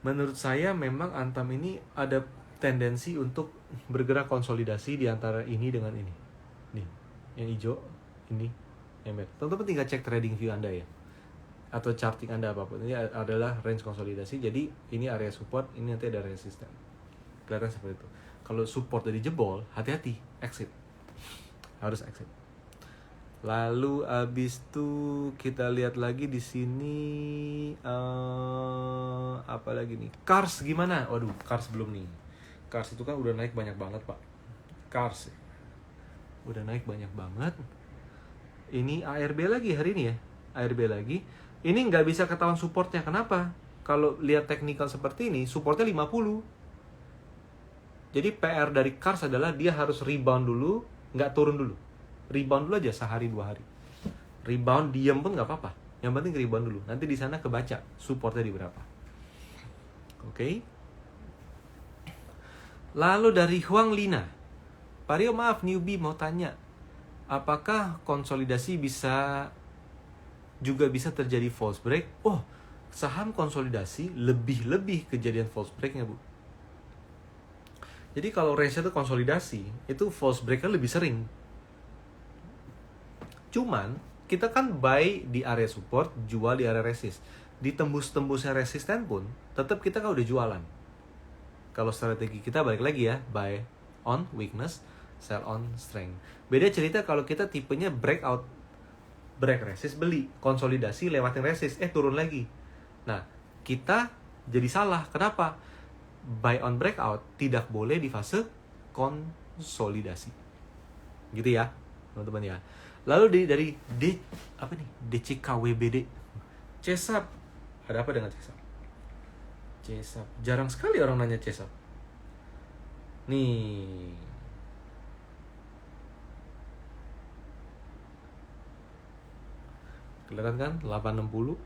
Menurut saya memang Antam ini ada tendensi untuk bergerak konsolidasi di antara ini dengan ini. Nih, yang hijau, ini, yang merah. Teman-teman tinggal cek trading view Anda ya. Atau charting Anda apapun. Ini adalah range konsolidasi. Jadi ini area support, ini nanti ada resisten. Kelihatan seperti itu. Kalau support dari jebol, hati-hati, exit. Harus exit. Lalu abis itu kita lihat lagi di sini apa lagi nih? Cars gimana? Waduh, Cars belum nih. Cars itu kan udah naik banyak banget, Pak. Cars udah naik banyak banget. Ini ARB lagi hari ini ya. ARB lagi. Ini nggak bisa ketahuan supportnya. Kenapa? Kalau lihat technical seperti ini, supportnya 50. Jadi PR dari Cars adalah dia harus rebound dulu, nggak turun dulu. Rebound dulu aja sehari 2 hari. Rebound diam pun nggak apa-apa. Yang penting rebound dulu. Nanti di sana kebaca supportnya di berapa. Oke. Lalu dari Huang Lina. Pak Rio, maaf newbie mau tanya. Apakah konsolidasi juga bisa terjadi false break? Oh, saham konsolidasi lebih kejadian false breaknya, Bu. Jadi kalau ratio itu konsolidasi, itu false breaknya lebih sering. Cuman, kita kan buy di area support, jual di area resist. Di tembus-tembusnya resisten pun, tetap kita kan udah jualan. Kalau strategi kita balik lagi ya, buy on weakness, sell on strength. Beda cerita kalau kita tipenya breakout, break resist, beli. Konsolidasi, lewatin resist, turun lagi. Nah, kita jadi salah. Kenapa? Buy on breakout tidak boleh di fase konsolidasi. Gitu ya, teman-teman ya. Lalu dari DCKWBD. CESAP. Ada apa dengan CESAP? CESAP. Jarang sekali orang nanya CESAP. Nih. Kelihatan kan? 860.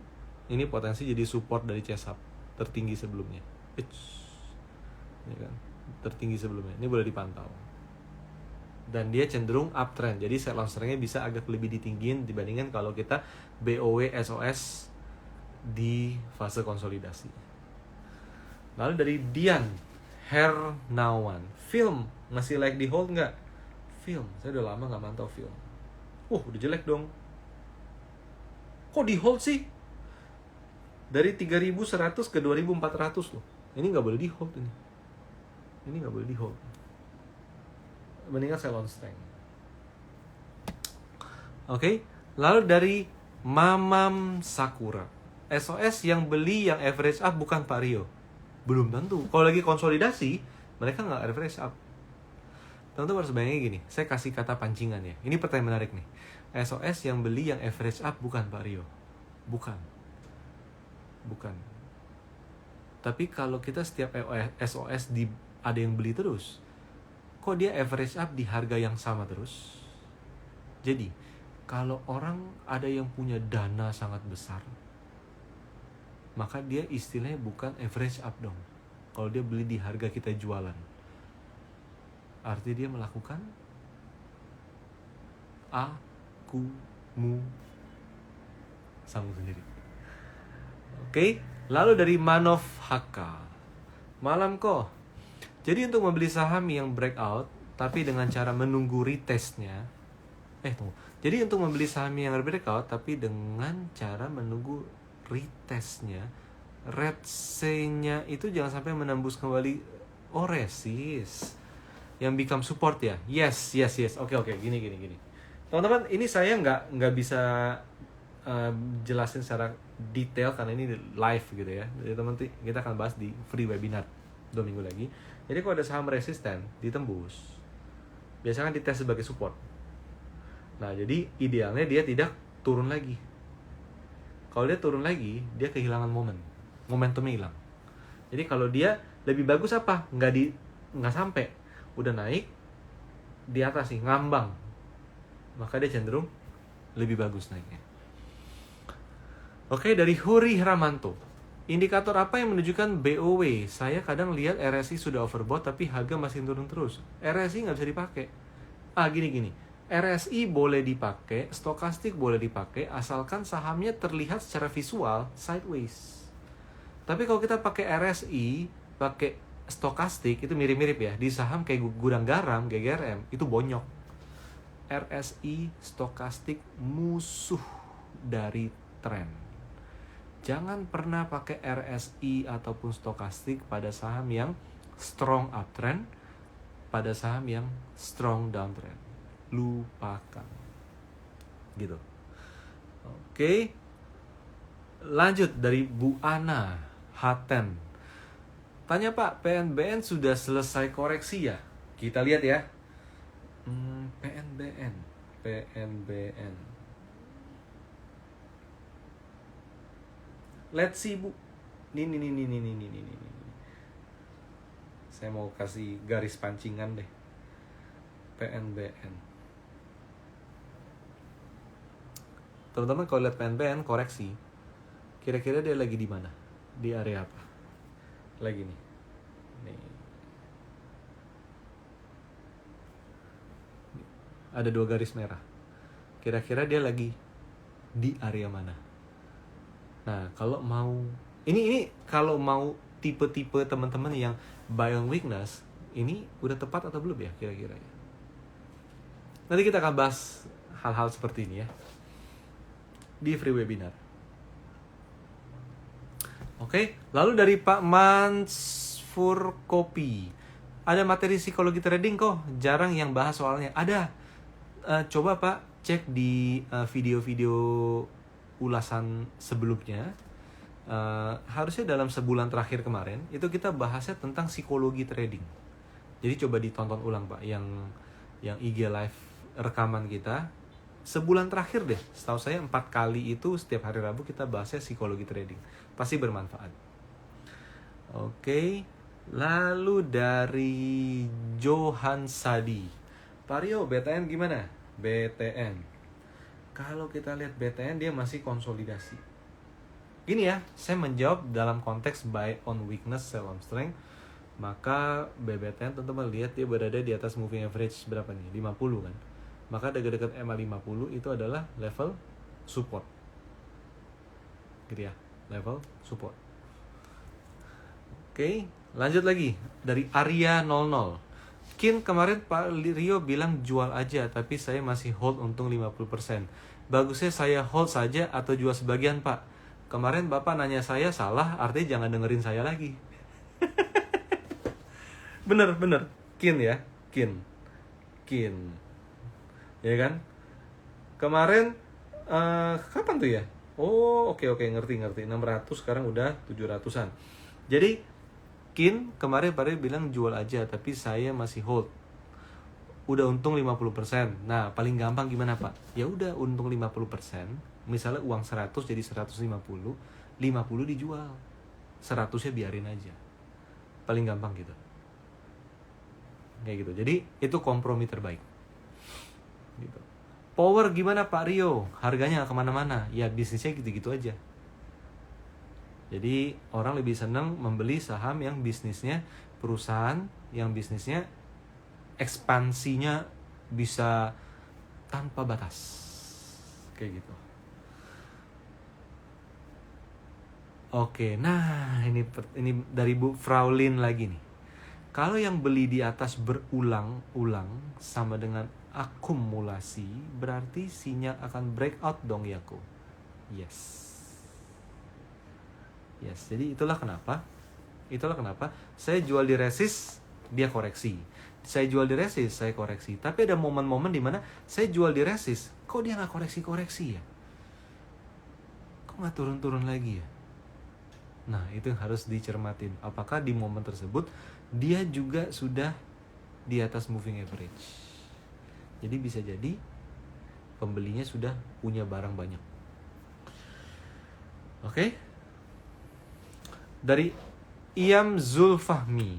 Ini potensi jadi support dari CESAP. Tertinggi sebelumnya. Ini kan? Tertinggi sebelumnya. Ini boleh dipantau. Dan dia cenderung uptrend. Jadi sell on strength-nya bisa agak lebih ditinggiin dibandingkan kalau kita BOW SOS di fase konsolidasi. Lalu dari Dian Hernawan. Film masih like di hold nggak? Film, saya udah lama nggak mantau film. Udah jelek dong. Kok di hold sih? Dari 3.100 ke 2.400 loh. Ini nggak boleh di hold ini. Ini nggak boleh di hold. Mendingan sell on strength. Oke. Lalu dari Mamam Sakura. SOS yang beli yang average up bukan Pak Rio. Belum tentu. Kalau lagi konsolidasi, mereka nggak average up. Teman-teman harus bayangin gini. Saya kasih kata pancingan ya. Ini pertanyaan menarik nih. SOS yang beli yang average up bukan Pak Rio. Bukan. Tapi kalau kita setiap SOS ada yang beli terus, kok dia average up di harga yang sama terus? Jadi, kalau orang ada yang punya dana sangat besar, maka dia istilahnya bukan average up dong. Kalau dia beli di harga kita jualan, artinya dia melakukan sambung sendiri. Oke, lalu dari Manov Haka. Malam kok. Jadi untuk membeli saham yang breakout, tapi dengan cara menunggu retestnya, Jadi untuk membeli saham yang breakout, tapi dengan cara menunggu retestnya, RETC-nya itu jangan sampai menembus kembali resist yang become support ya. Yes. Oke, gini. Teman-teman, ini saya nggak bisa jelasin secara detail karena ini live gitu ya. Jadi teman-teman, kita akan bahas di free webinar 2 minggu lagi. Jadi kalau ada saham resisten ditembus, biasanya kan dites sebagai support. Nah, jadi idealnya dia tidak turun lagi. Kalau dia turun lagi, dia kehilangan momentumnya hilang. Jadi kalau dia lebih bagus apa? Nggak sampai, udah naik di atas sih, ngambang. maka dia cenderung lebih bagus naiknya. Oke, dari Huri Heramanto. Indikator apa yang menunjukkan BOW? Saya kadang lihat RSI sudah overbought tapi harga masih turun terus. RSI nggak bisa dipakai. Gini. RSI boleh dipakai, stokastik boleh dipakai, asalkan sahamnya terlihat secara visual sideways. Tapi kalau kita pakai RSI, pakai stokastik, itu mirip-mirip ya. Di saham kayak gudang garam, GGRM, itu bonyok. RSI, stokastik, musuh dari tren. Jangan pernah pakai RSI ataupun stokastik pada saham yang strong uptrend, pada saham yang strong downtrend. Lupakan. Gitu. Oke. Lanjut dari Bu Ana Haten. Tanya Pak, PNBN sudah selesai koreksi ya? Kita lihat ya. PNBN. Let's see Bu. Nih. Saya mau kasih garis pancingan deh. PNBN. Teman-teman kalau lihat PNBN koreksi, kira-kira dia lagi di mana? Di area apa? Lagi nih. Ada 2 garis merah. Kira-kira dia lagi di area mana? Nah, kalau mau ini kalau mau tipe-tipe teman-teman yang buy on weakness, ini udah tepat atau belum ya kira-kira ya? Nanti kita akan bahas hal-hal seperti ini ya di free webinar. Oke, lalu dari Pak Mansfur Kopi. Ada materi psikologi trading kok, jarang yang bahas soalnya. Ada. Coba Pak cek di video-video ulasan sebelumnya. Harusnya dalam sebulan terakhir kemarin itu kita bahasnya tentang psikologi trading. Jadi coba ditonton ulang Pak yang IG live rekaman kita sebulan terakhir deh. Setahu saya 4 kali itu setiap hari Rabu kita bahasnya psikologi trading. Pasti bermanfaat. Oke. Lalu dari Johan Sadi. Pak Rio, BTN gimana? BTN. Kalau kita lihat BTN dia masih konsolidasi. Gini ya, saya menjawab dalam konteks buy on weakness, sell on strength. Maka BBTN teman-teman lihat dia berada di atas moving average berapa nih? 50 kan. Maka dekat-dekat MA50 itu adalah level support. Gitu ya, level support. Oke, lanjut lagi dari Arya 00. Kin kemarin Pak Rio bilang jual aja, tapi saya masih hold untung 50%. Bagusnya saya hold saja atau jual sebagian Pak? Kemarin Bapak nanya saya salah, artinya jangan dengerin saya lagi. Bener. Kin ya, Kin. Ya kan? Kemarin, kapan tuh ya? Oh, oke, ngerti. 600 sekarang udah 700-an. Jadi, Kin kemarin Pak Rio bilang jual aja, tapi saya masih hold. Udah untung 50%. Nah, paling gampang gimana Pak? Ya udah untung 50%. Misalnya uang 100 jadi 150, 50 dijual. 100-nya biarin aja. Paling gampang gitu. Kayak gitu. Jadi itu kompromi terbaik. Gitu. Power gimana Pak Rio? Harganya gak kemana-mana. Ya bisnisnya gitu-gitu aja. Jadi orang lebih senang membeli saham yang bisnisnya, perusahaan yang bisnisnya ekspansinya bisa tanpa batas. Kayak gitu. Oke, nah ini dari Bu Fraulin lagi nih. Kalau yang beli di atas berulang-ulang sama dengan akumulasi, berarti sinyal akan breakout dong ya kok. Yes, jadi itulah kenapa saya jual di resist, dia koreksi. Saya jual di resist, saya koreksi. Tapi ada momen-momen di mana saya jual di resist, kok dia nggak koreksi ya? Kok nggak turun-turun lagi ya? Nah, itu yang harus dicermatin. Apakah di momen tersebut dia juga sudah di atas moving average? Jadi bisa jadi pembelinya sudah punya barang banyak. Oke? Dari Iam Zulfahmi.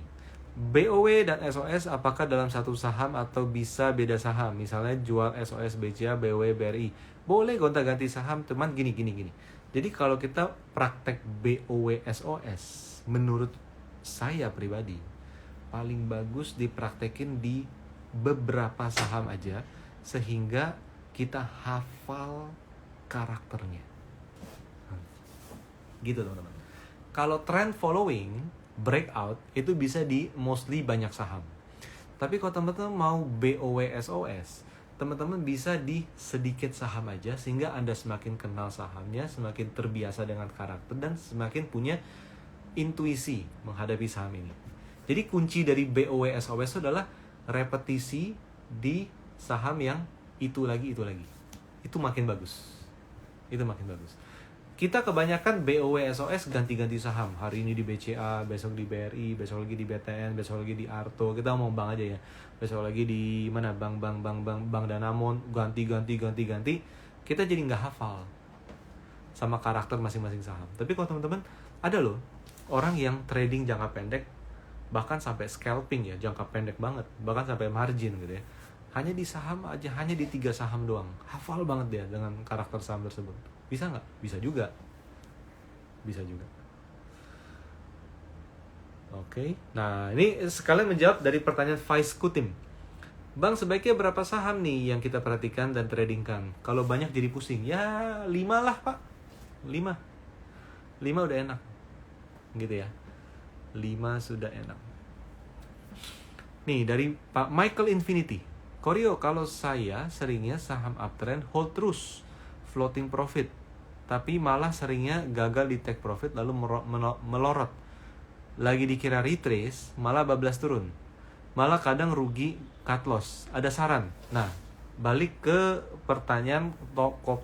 BOW dan SOS apakah dalam satu saham atau bisa beda saham? Misalnya jual SOS BCA, BOW, BRI. Boleh gonta-ganti saham, teman, gini. Jadi kalau kita praktek BOW SOS, menurut saya pribadi, paling bagus dipraktekin di beberapa saham aja, sehingga kita hafal karakternya. Gitu teman-teman. Kalau trend following, breakout, itu bisa di mostly banyak saham. Tapi kalau teman-teman mau BOW SOS, teman-teman bisa di sedikit saham aja, sehingga Anda semakin kenal sahamnya, semakin terbiasa dengan karakter, dan semakin punya intuisi menghadapi saham ini. Jadi kunci dari BOW SOS itu adalah repetisi di saham yang itu lagi. Itu makin bagus. Kita kebanyakan BOW SOS ganti-ganti saham. Hari ini di BCA, besok di BRI, besok lagi di BTN, besok lagi di Arto. Kita ngomong bank aja ya. Besok lagi di mana? Bank Danamon, ganti. Kita jadi nggak hafal sama karakter masing-masing saham. Tapi kalau teman-teman, ada loh orang yang trading jangka pendek, bahkan sampai scalping ya, jangka pendek banget, bahkan sampai margin gitu ya. Hanya di saham aja, hanya di 3 saham doang. Hafal banget dia dengan karakter saham tersebut. Bisa nggak? Bisa juga. Oke. Nah, ini sekalian menjawab dari pertanyaan Faiz Kutim. Bang, sebaiknya berapa saham nih yang kita perhatikan dan tradingkan? Kalau banyak jadi pusing. Ya, 5 lah, Pak. 5 udah enak. Gitu ya. 5 sudah enak. Nih, dari Pak Michael Infinity. Koryo, kalau saya seringnya saham uptrend hold terus, floating profit, tapi malah seringnya gagal di take profit lalu melorot. Lagi dikira retrace, malah bablas turun. Malah kadang rugi cut loss. Ada saran? Nah, balik ke pertanyaan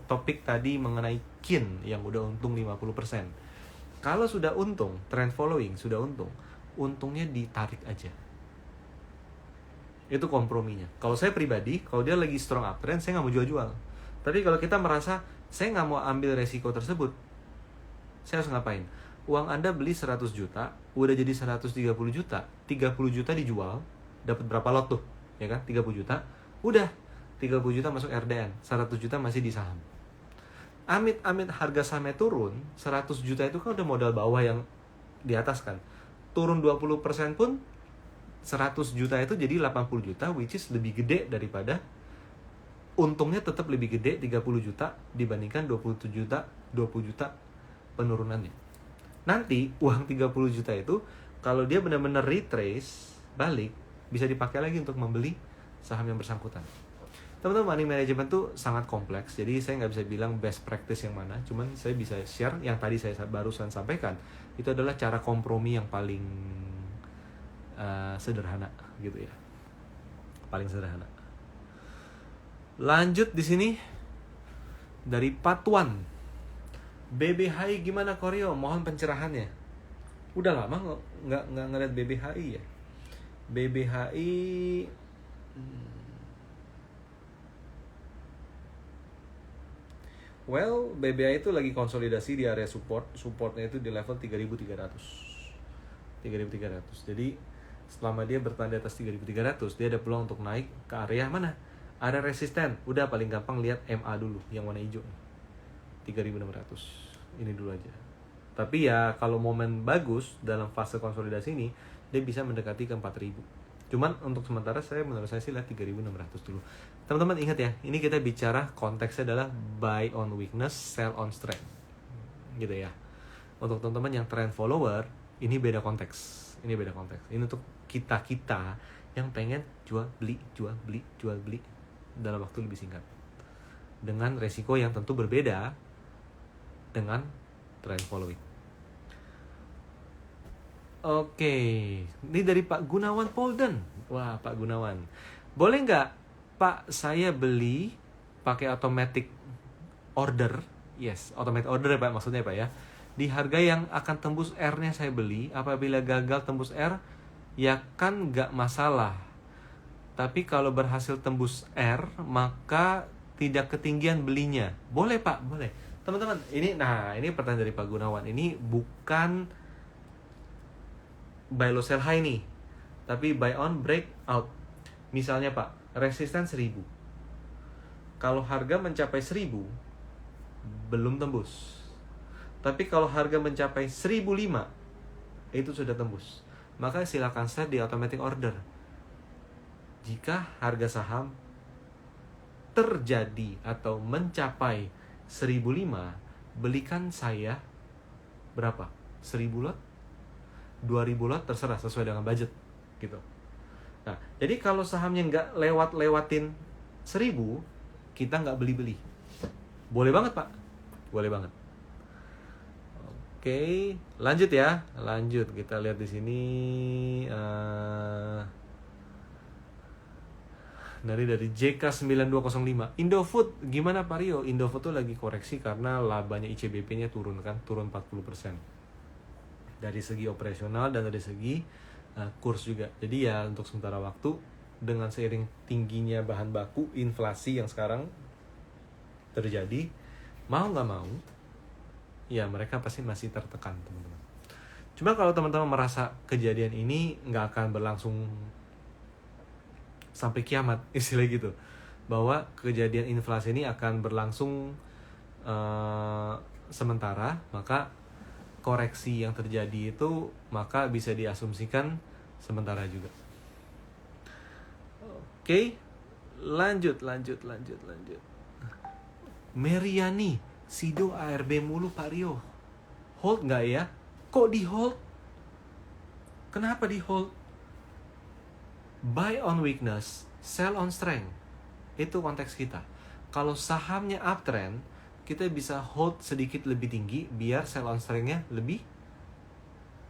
topik tadi mengenai KIN yang udah untung 50%. Kalau sudah untung, trend following sudah untung, untungnya ditarik aja. Itu komprominya. Kalau saya pribadi, kalau dia lagi strong uptrend, saya nggak mau jual-jual. Tapi kalau kita merasa, saya nggak mau ambil resiko tersebut, saya harus ngapain? Uang Anda beli 100 juta, udah jadi 130 juta, 30 juta dijual, dapat berapa lot tuh? Ya kan? 30 juta, udah 30 juta masuk RDN, 100 juta masih di saham. Amit-amit harga sahamnya turun, 100 juta itu kan udah modal bawah yang di atas kan. Turun 20% pun 100 juta itu jadi 80 juta, which is lebih gede daripada, untungnya tetap lebih gede 30 juta dibandingkan 20 juta penurunannya. Nanti uang 30 juta itu kalau dia benar-benar retrace balik, bisa dipakai lagi untuk membeli saham yang bersangkutan. Teman-teman, money management tuh sangat kompleks, jadi saya nggak bisa bilang best practice yang mana, cuman saya bisa share yang tadi saya barusan sampaikan. Itu adalah cara kompromi yang paling sederhana gitu ya, paling sederhana. Lanjut di sini dari Patuan. BBHI gimana Koryo? Mohon pencerahannya. Udah lama nggak ngeliat BBHI ya. BBHI well, BBHI itu lagi konsolidasi di area supportnya itu di level 3.300. Jadi selama dia bertahan di atas 3.300, dia ada peluang untuk naik ke area mana? Area resisten. Udah paling gampang lihat MA dulu yang warna hijau. 3.600. Ini dulu aja. Tapi ya kalau momen bagus dalam fase konsolidasi ini, dia bisa mendekati ke 4.000. Cuman untuk sementara menurut saya sih lihat 3.600 dulu. Teman-teman ingat ya, ini kita bicara konteksnya adalah buy on weakness, sell on strength. Gitu ya. Untuk teman-teman yang trend follower, ini beda konteks. Ini untuk kita yang pengen jual beli dalam waktu lebih singkat. Dengan resiko yang tentu berbeda dengan trend following. Oke, ini dari Pak Gunawan Polden. Wah, Pak Gunawan. Boleh nggak, Pak, saya beli pakai automatic order? Yes, automatic order ya Pak, maksudnya Pak ya. Di harga yang akan tembus R-nya saya beli. Apabila gagal tembus R, ya kan nggak masalah. Tapi kalau berhasil tembus R, maka tidak ketinggian belinya. Boleh Pak, boleh. Teman-teman, ini pertanyaan dari Pak Gunawan. Ini bukan buy low sell high nih. tapi buy on break out. Misalnya Pak, resisten 1000. Kalau harga mencapai 1000, belum tembus. Tapi kalau harga mencapai 1005, itu sudah tembus. Maka silakan set di automatic order. Jika harga saham terjadi atau mencapai 1005, belikan saya berapa? 1000 lot? 2000 lot, terserah sesuai dengan budget gitu. Nah, jadi kalau sahamnya nggak lewatin 1000, kita nggak beli-beli. Boleh banget Pak, boleh banget. Oke, lanjut ya, lanjut kita lihat di sini. Dari JK9205, Indofood gimana Pak Rio? Indofood tuh lagi koreksi karena labanya ICBP-nya turun 40%. Dari segi operasional dan dari segi kurs juga. Jadi ya untuk sementara waktu, dengan seiring tingginya bahan baku, inflasi yang sekarang terjadi, mau nggak mau, ya mereka pasti masih tertekan teman-teman. Cuma kalau teman-teman merasa kejadian ini nggak akan berlangsung sampai kiamat, istilah gitu, bahwa kejadian inflasi ini akan berlangsung sementara, maka koreksi yang terjadi itu maka bisa diasumsikan sementara juga. Oke, lanjut. Meriani, Sido ARB mulu Pak Rio. Hold nggak ya? Kok di hold? Kenapa di hold? Buy on weakness, sell on strength. Itu konteks kita. Kalau sahamnya uptrend, kita bisa hold sedikit lebih tinggi biar sell on strength-nya lebih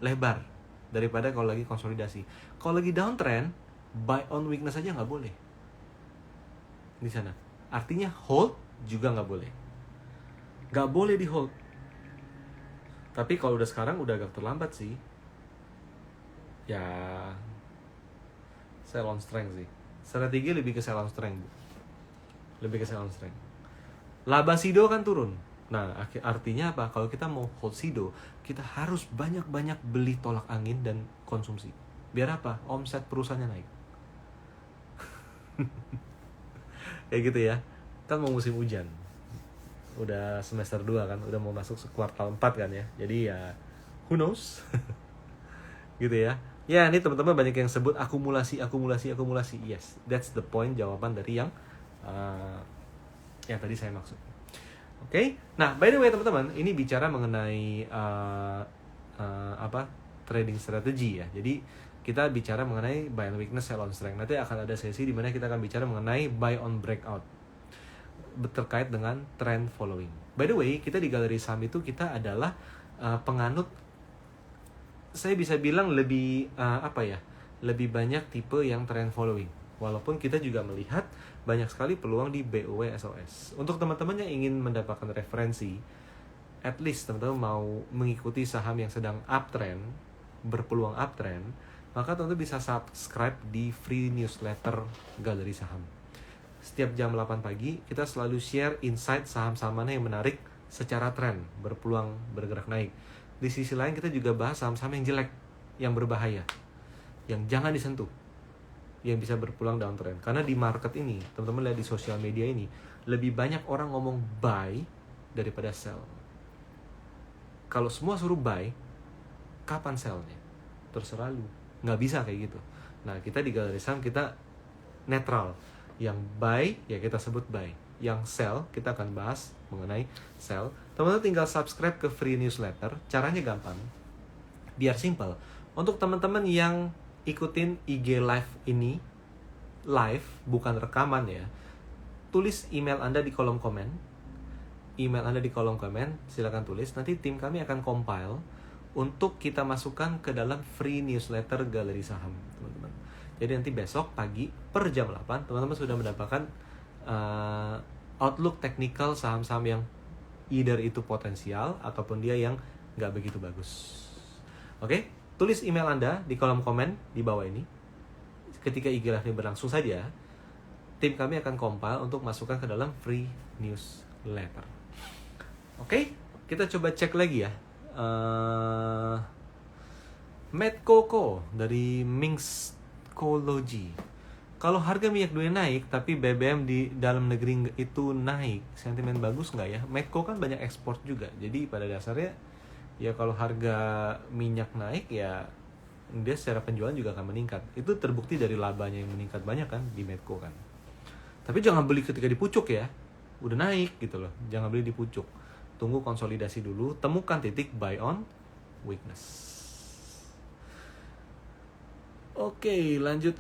lebar daripada kalau lagi konsolidasi. Kalau lagi downtrend, buy on weakness aja nggak boleh di sana. Artinya hold juga nggak boleh. Nggak boleh di hold. Tapi kalau udah sekarang udah agak terlambat sih. Ya sell on strength sih. Strategi lebih ke sell on strength. Lebih ke sell on strength. Laba Sido kan turun. Nah, artinya apa? Kalau kita mau hold Sido, kita harus banyak-banyak beli tolak angin dan konsumsi. Biar apa? Omset perusahaannya naik. Kayak gitu ya. Kan mau musim hujan. Udah semester 2 kan, udah mau masuk kuartal 4 kan ya. Jadi ya who knows. Gitu ya. Ya, ini teman-teman banyak yang sebut akumulasi. Yes, that's the point, jawaban dari yang tadi saya maksud. Oke. Nah, by the way teman-teman, ini bicara mengenai trading strategi ya. Jadi kita bicara mengenai buy on weakness, sell on strength. Nanti akan ada sesi di mana kita akan bicara mengenai buy on breakout terkait dengan trend following. By the way, kita di Galeri Saham itu kita adalah penganut, saya bisa bilang lebih lebih banyak tipe yang trend following. Walaupun kita juga melihat banyak sekali peluang di BOW SOS. Untuk teman-teman yang ingin mendapatkan referensi, at least teman-teman mau mengikuti saham yang sedang uptrend, berpeluang uptrend, maka teman-teman bisa subscribe di free newsletter Galeri Saham. Setiap jam 8 pagi, kita selalu share insight saham-saham mana yang menarik secara trend, berpeluang bergerak naik. Di sisi lain kita juga bahas saham-saham yang jelek, yang berbahaya, yang jangan disentuh, yang bisa berpulang downtrend. Karena di market ini, teman-teman lihat di sosial media ini, lebih banyak orang ngomong buy daripada sell. Kalau semua suruh buy, kapan sell-nya? Terserah lu. Nggak bisa kayak gitu. Nah, kita di Galeri Saham kita netral. Yang buy, ya kita sebut buy. Yang sell, kita akan bahas mengenai sell. Teman-teman tinggal subscribe ke free newsletter. Caranya gampang, biar simple. Untuk teman-teman yang ikutin IG live ini, live bukan rekaman ya, tulis email Anda di kolom komen. Email Anda di kolom komen, silakan tulis. Nanti tim kami akan compile untuk kita masukkan ke dalam free newsletter Galeri Saham, teman-teman. Jadi nanti besok pagi per jam 8, teman-teman sudah mendapatkan outlook teknikal saham-saham yang either itu potensial ataupun dia yang nggak begitu bagus. Oke? Tulis email Anda di kolom komen di bawah ini. Ketika IG Live ini berlangsung saja, tim kami akan compile untuk masukkan ke dalam free newsletter. Oke, kita coba cek lagi ya. Matt Coco dari Mings Ecology. Kalau harga minyak dunia naik, tapi BBM di dalam negeri itu naik, sentimen bagus nggak ya? Medco kan banyak ekspor juga, jadi pada dasarnya ya kalau harga minyak naik ya dia secara penjualan juga akan meningkat. Itu terbukti dari labanya yang meningkat banyak kan di Medco kan. Tapi jangan beli ketika di pucuk ya, udah naik gitu loh, jangan beli di pucuk. Tunggu konsolidasi dulu, temukan titik buy on weakness. Oke, lanjut.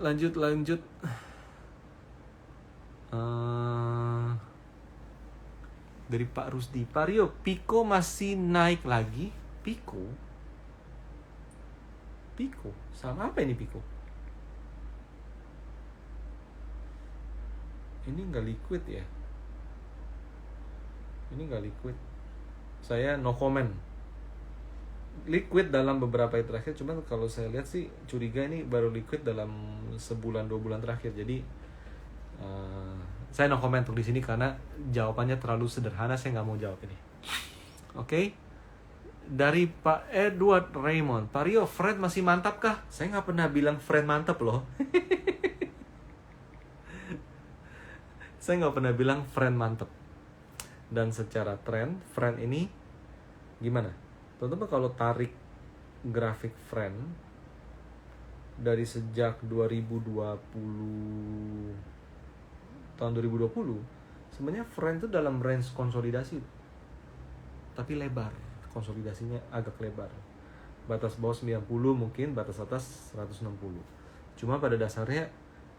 Dari Pak Rusdi, Pak Rio, Pico masih naik lagi? Pico, sama apa ini Pico? Ini nggak liquid ya? Ini nggak liquid. Saya no comment. Liquid dalam beberapa hari terakhir, cuman kalau saya lihat sih curiga ini baru liquid dalam sebulan 2 bulan terakhir. Jadi saya no comment untuk di sini karena jawabannya terlalu sederhana, saya nggak mau jawab ini. Oke. Dari Pak Edward Raymond, Pak Rio, Fred masih mantap kah? Saya nggak pernah bilang Fred mantap loh. Saya nggak pernah bilang Fred mantap. Dan secara tren, Fred ini gimana? Teman-teman kalau tarik grafik Fred dari sejak tahun 2020, sebenarnya Fred itu dalam range konsolidasi, tapi lebar, konsolidasinya agak lebar. Batas bawah 90 mungkin, batas atas 160. Cuma pada dasarnya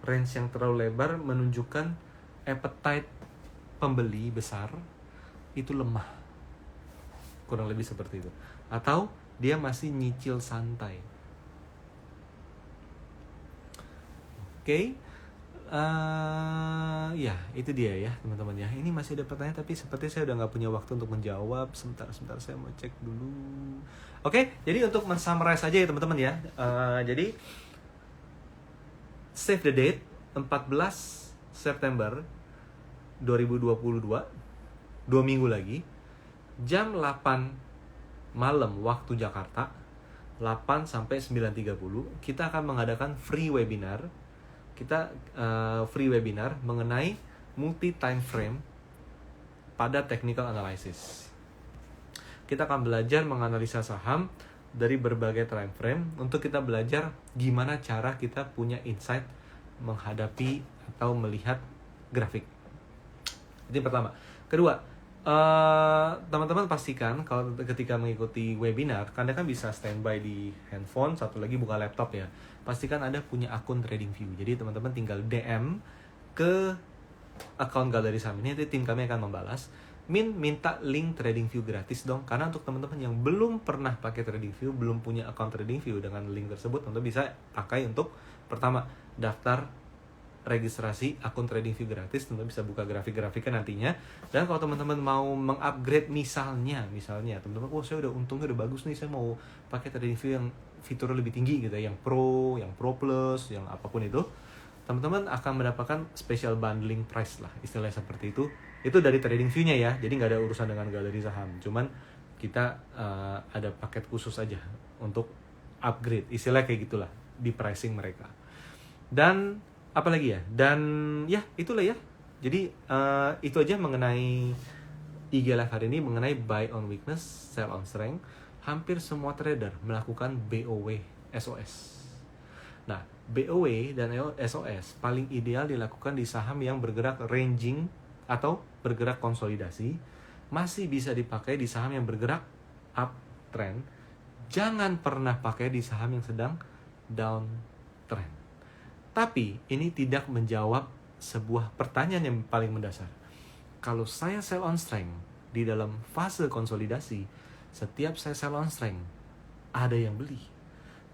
range yang terlalu lebar menunjukkan appetite pembeli besar itu lemah, kurang lebih seperti itu, atau dia masih nyicil santai. Oke. Ya itu dia ya teman-teman ya. Ini masih ada pertanyaan tapi seperti saya udah nggak punya waktu untuk menjawab. Sebentar saya mau cek dulu. Oke, jadi untuk men-summarize aja ya teman-teman ya. Jadi save the date 14 September 2022, 2 minggu lagi, jam 8 malam waktu Jakarta, 8 sampai 9.30, kita akan mengadakan free webinar. Free webinar mengenai multi time frame pada technical analysis. Kita akan belajar menganalisa saham dari berbagai time frame untuk kita belajar gimana cara kita punya insight menghadapi atau melihat grafik. Itu yang pertama. Kedua, teman-teman pastikan kalau ketika mengikuti webinar, Anda kan bisa standby di handphone, satu lagi buka laptop ya. Pastikan Anda punya akun TradingView. Jadi teman-teman tinggal DM ke akun galeri saham ini, nanti tim kami akan membalas. Minta link TradingView gratis dong, karena untuk teman-teman yang belum pernah pakai TradingView, belum punya akun TradingView dengan link tersebut, untuk bisa pakai untuk pertama daftar registrasi akun TradingView gratis, teman-teman bisa buka grafik-grafiknya nantinya. Dan kalau teman-teman mau mengupgrade misalnya teman-teman, saya udah untungnya udah bagus nih, saya mau pakai TradingView yang fitur lebih tinggi gitu ya, yang Pro Plus, yang apapun itu, teman-teman akan mendapatkan special bundling price lah, istilahnya seperti itu. Itu dari TradingView-nya ya, jadi nggak ada urusan dengan galeri saham, cuman kita ada paket khusus aja untuk upgrade, istilahnya kayak gitulah di pricing mereka. Dan apalagi ya, dan ya itulah ya. Jadi itu aja mengenai IG Live hari ini, mengenai buy on weakness, sell on strength. Hampir semua trader melakukan BOW SOS. Nah, BOW dan SOS paling ideal dilakukan di saham yang bergerak ranging atau bergerak konsolidasi. Masih bisa dipakai di saham yang bergerak uptrend. Jangan pernah pakai di saham yang sedang downtrend. Tapi ini tidak menjawab sebuah pertanyaan yang paling mendasar. Kalau saya sell on strength di dalam fase konsolidasi, setiap saya sell on strength, ada yang beli.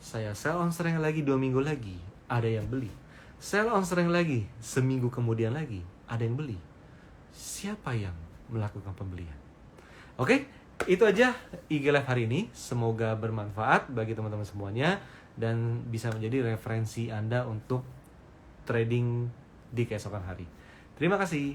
Saya sell on strength lagi 2 minggu lagi, ada yang beli. Sell on strength lagi, seminggu kemudian lagi, ada yang beli. Siapa yang melakukan pembelian? Oke, itu aja IG Live hari ini. Semoga bermanfaat bagi teman-teman semuanya dan bisa menjadi referensi Anda untuk trading di keesokan hari. Terima kasih.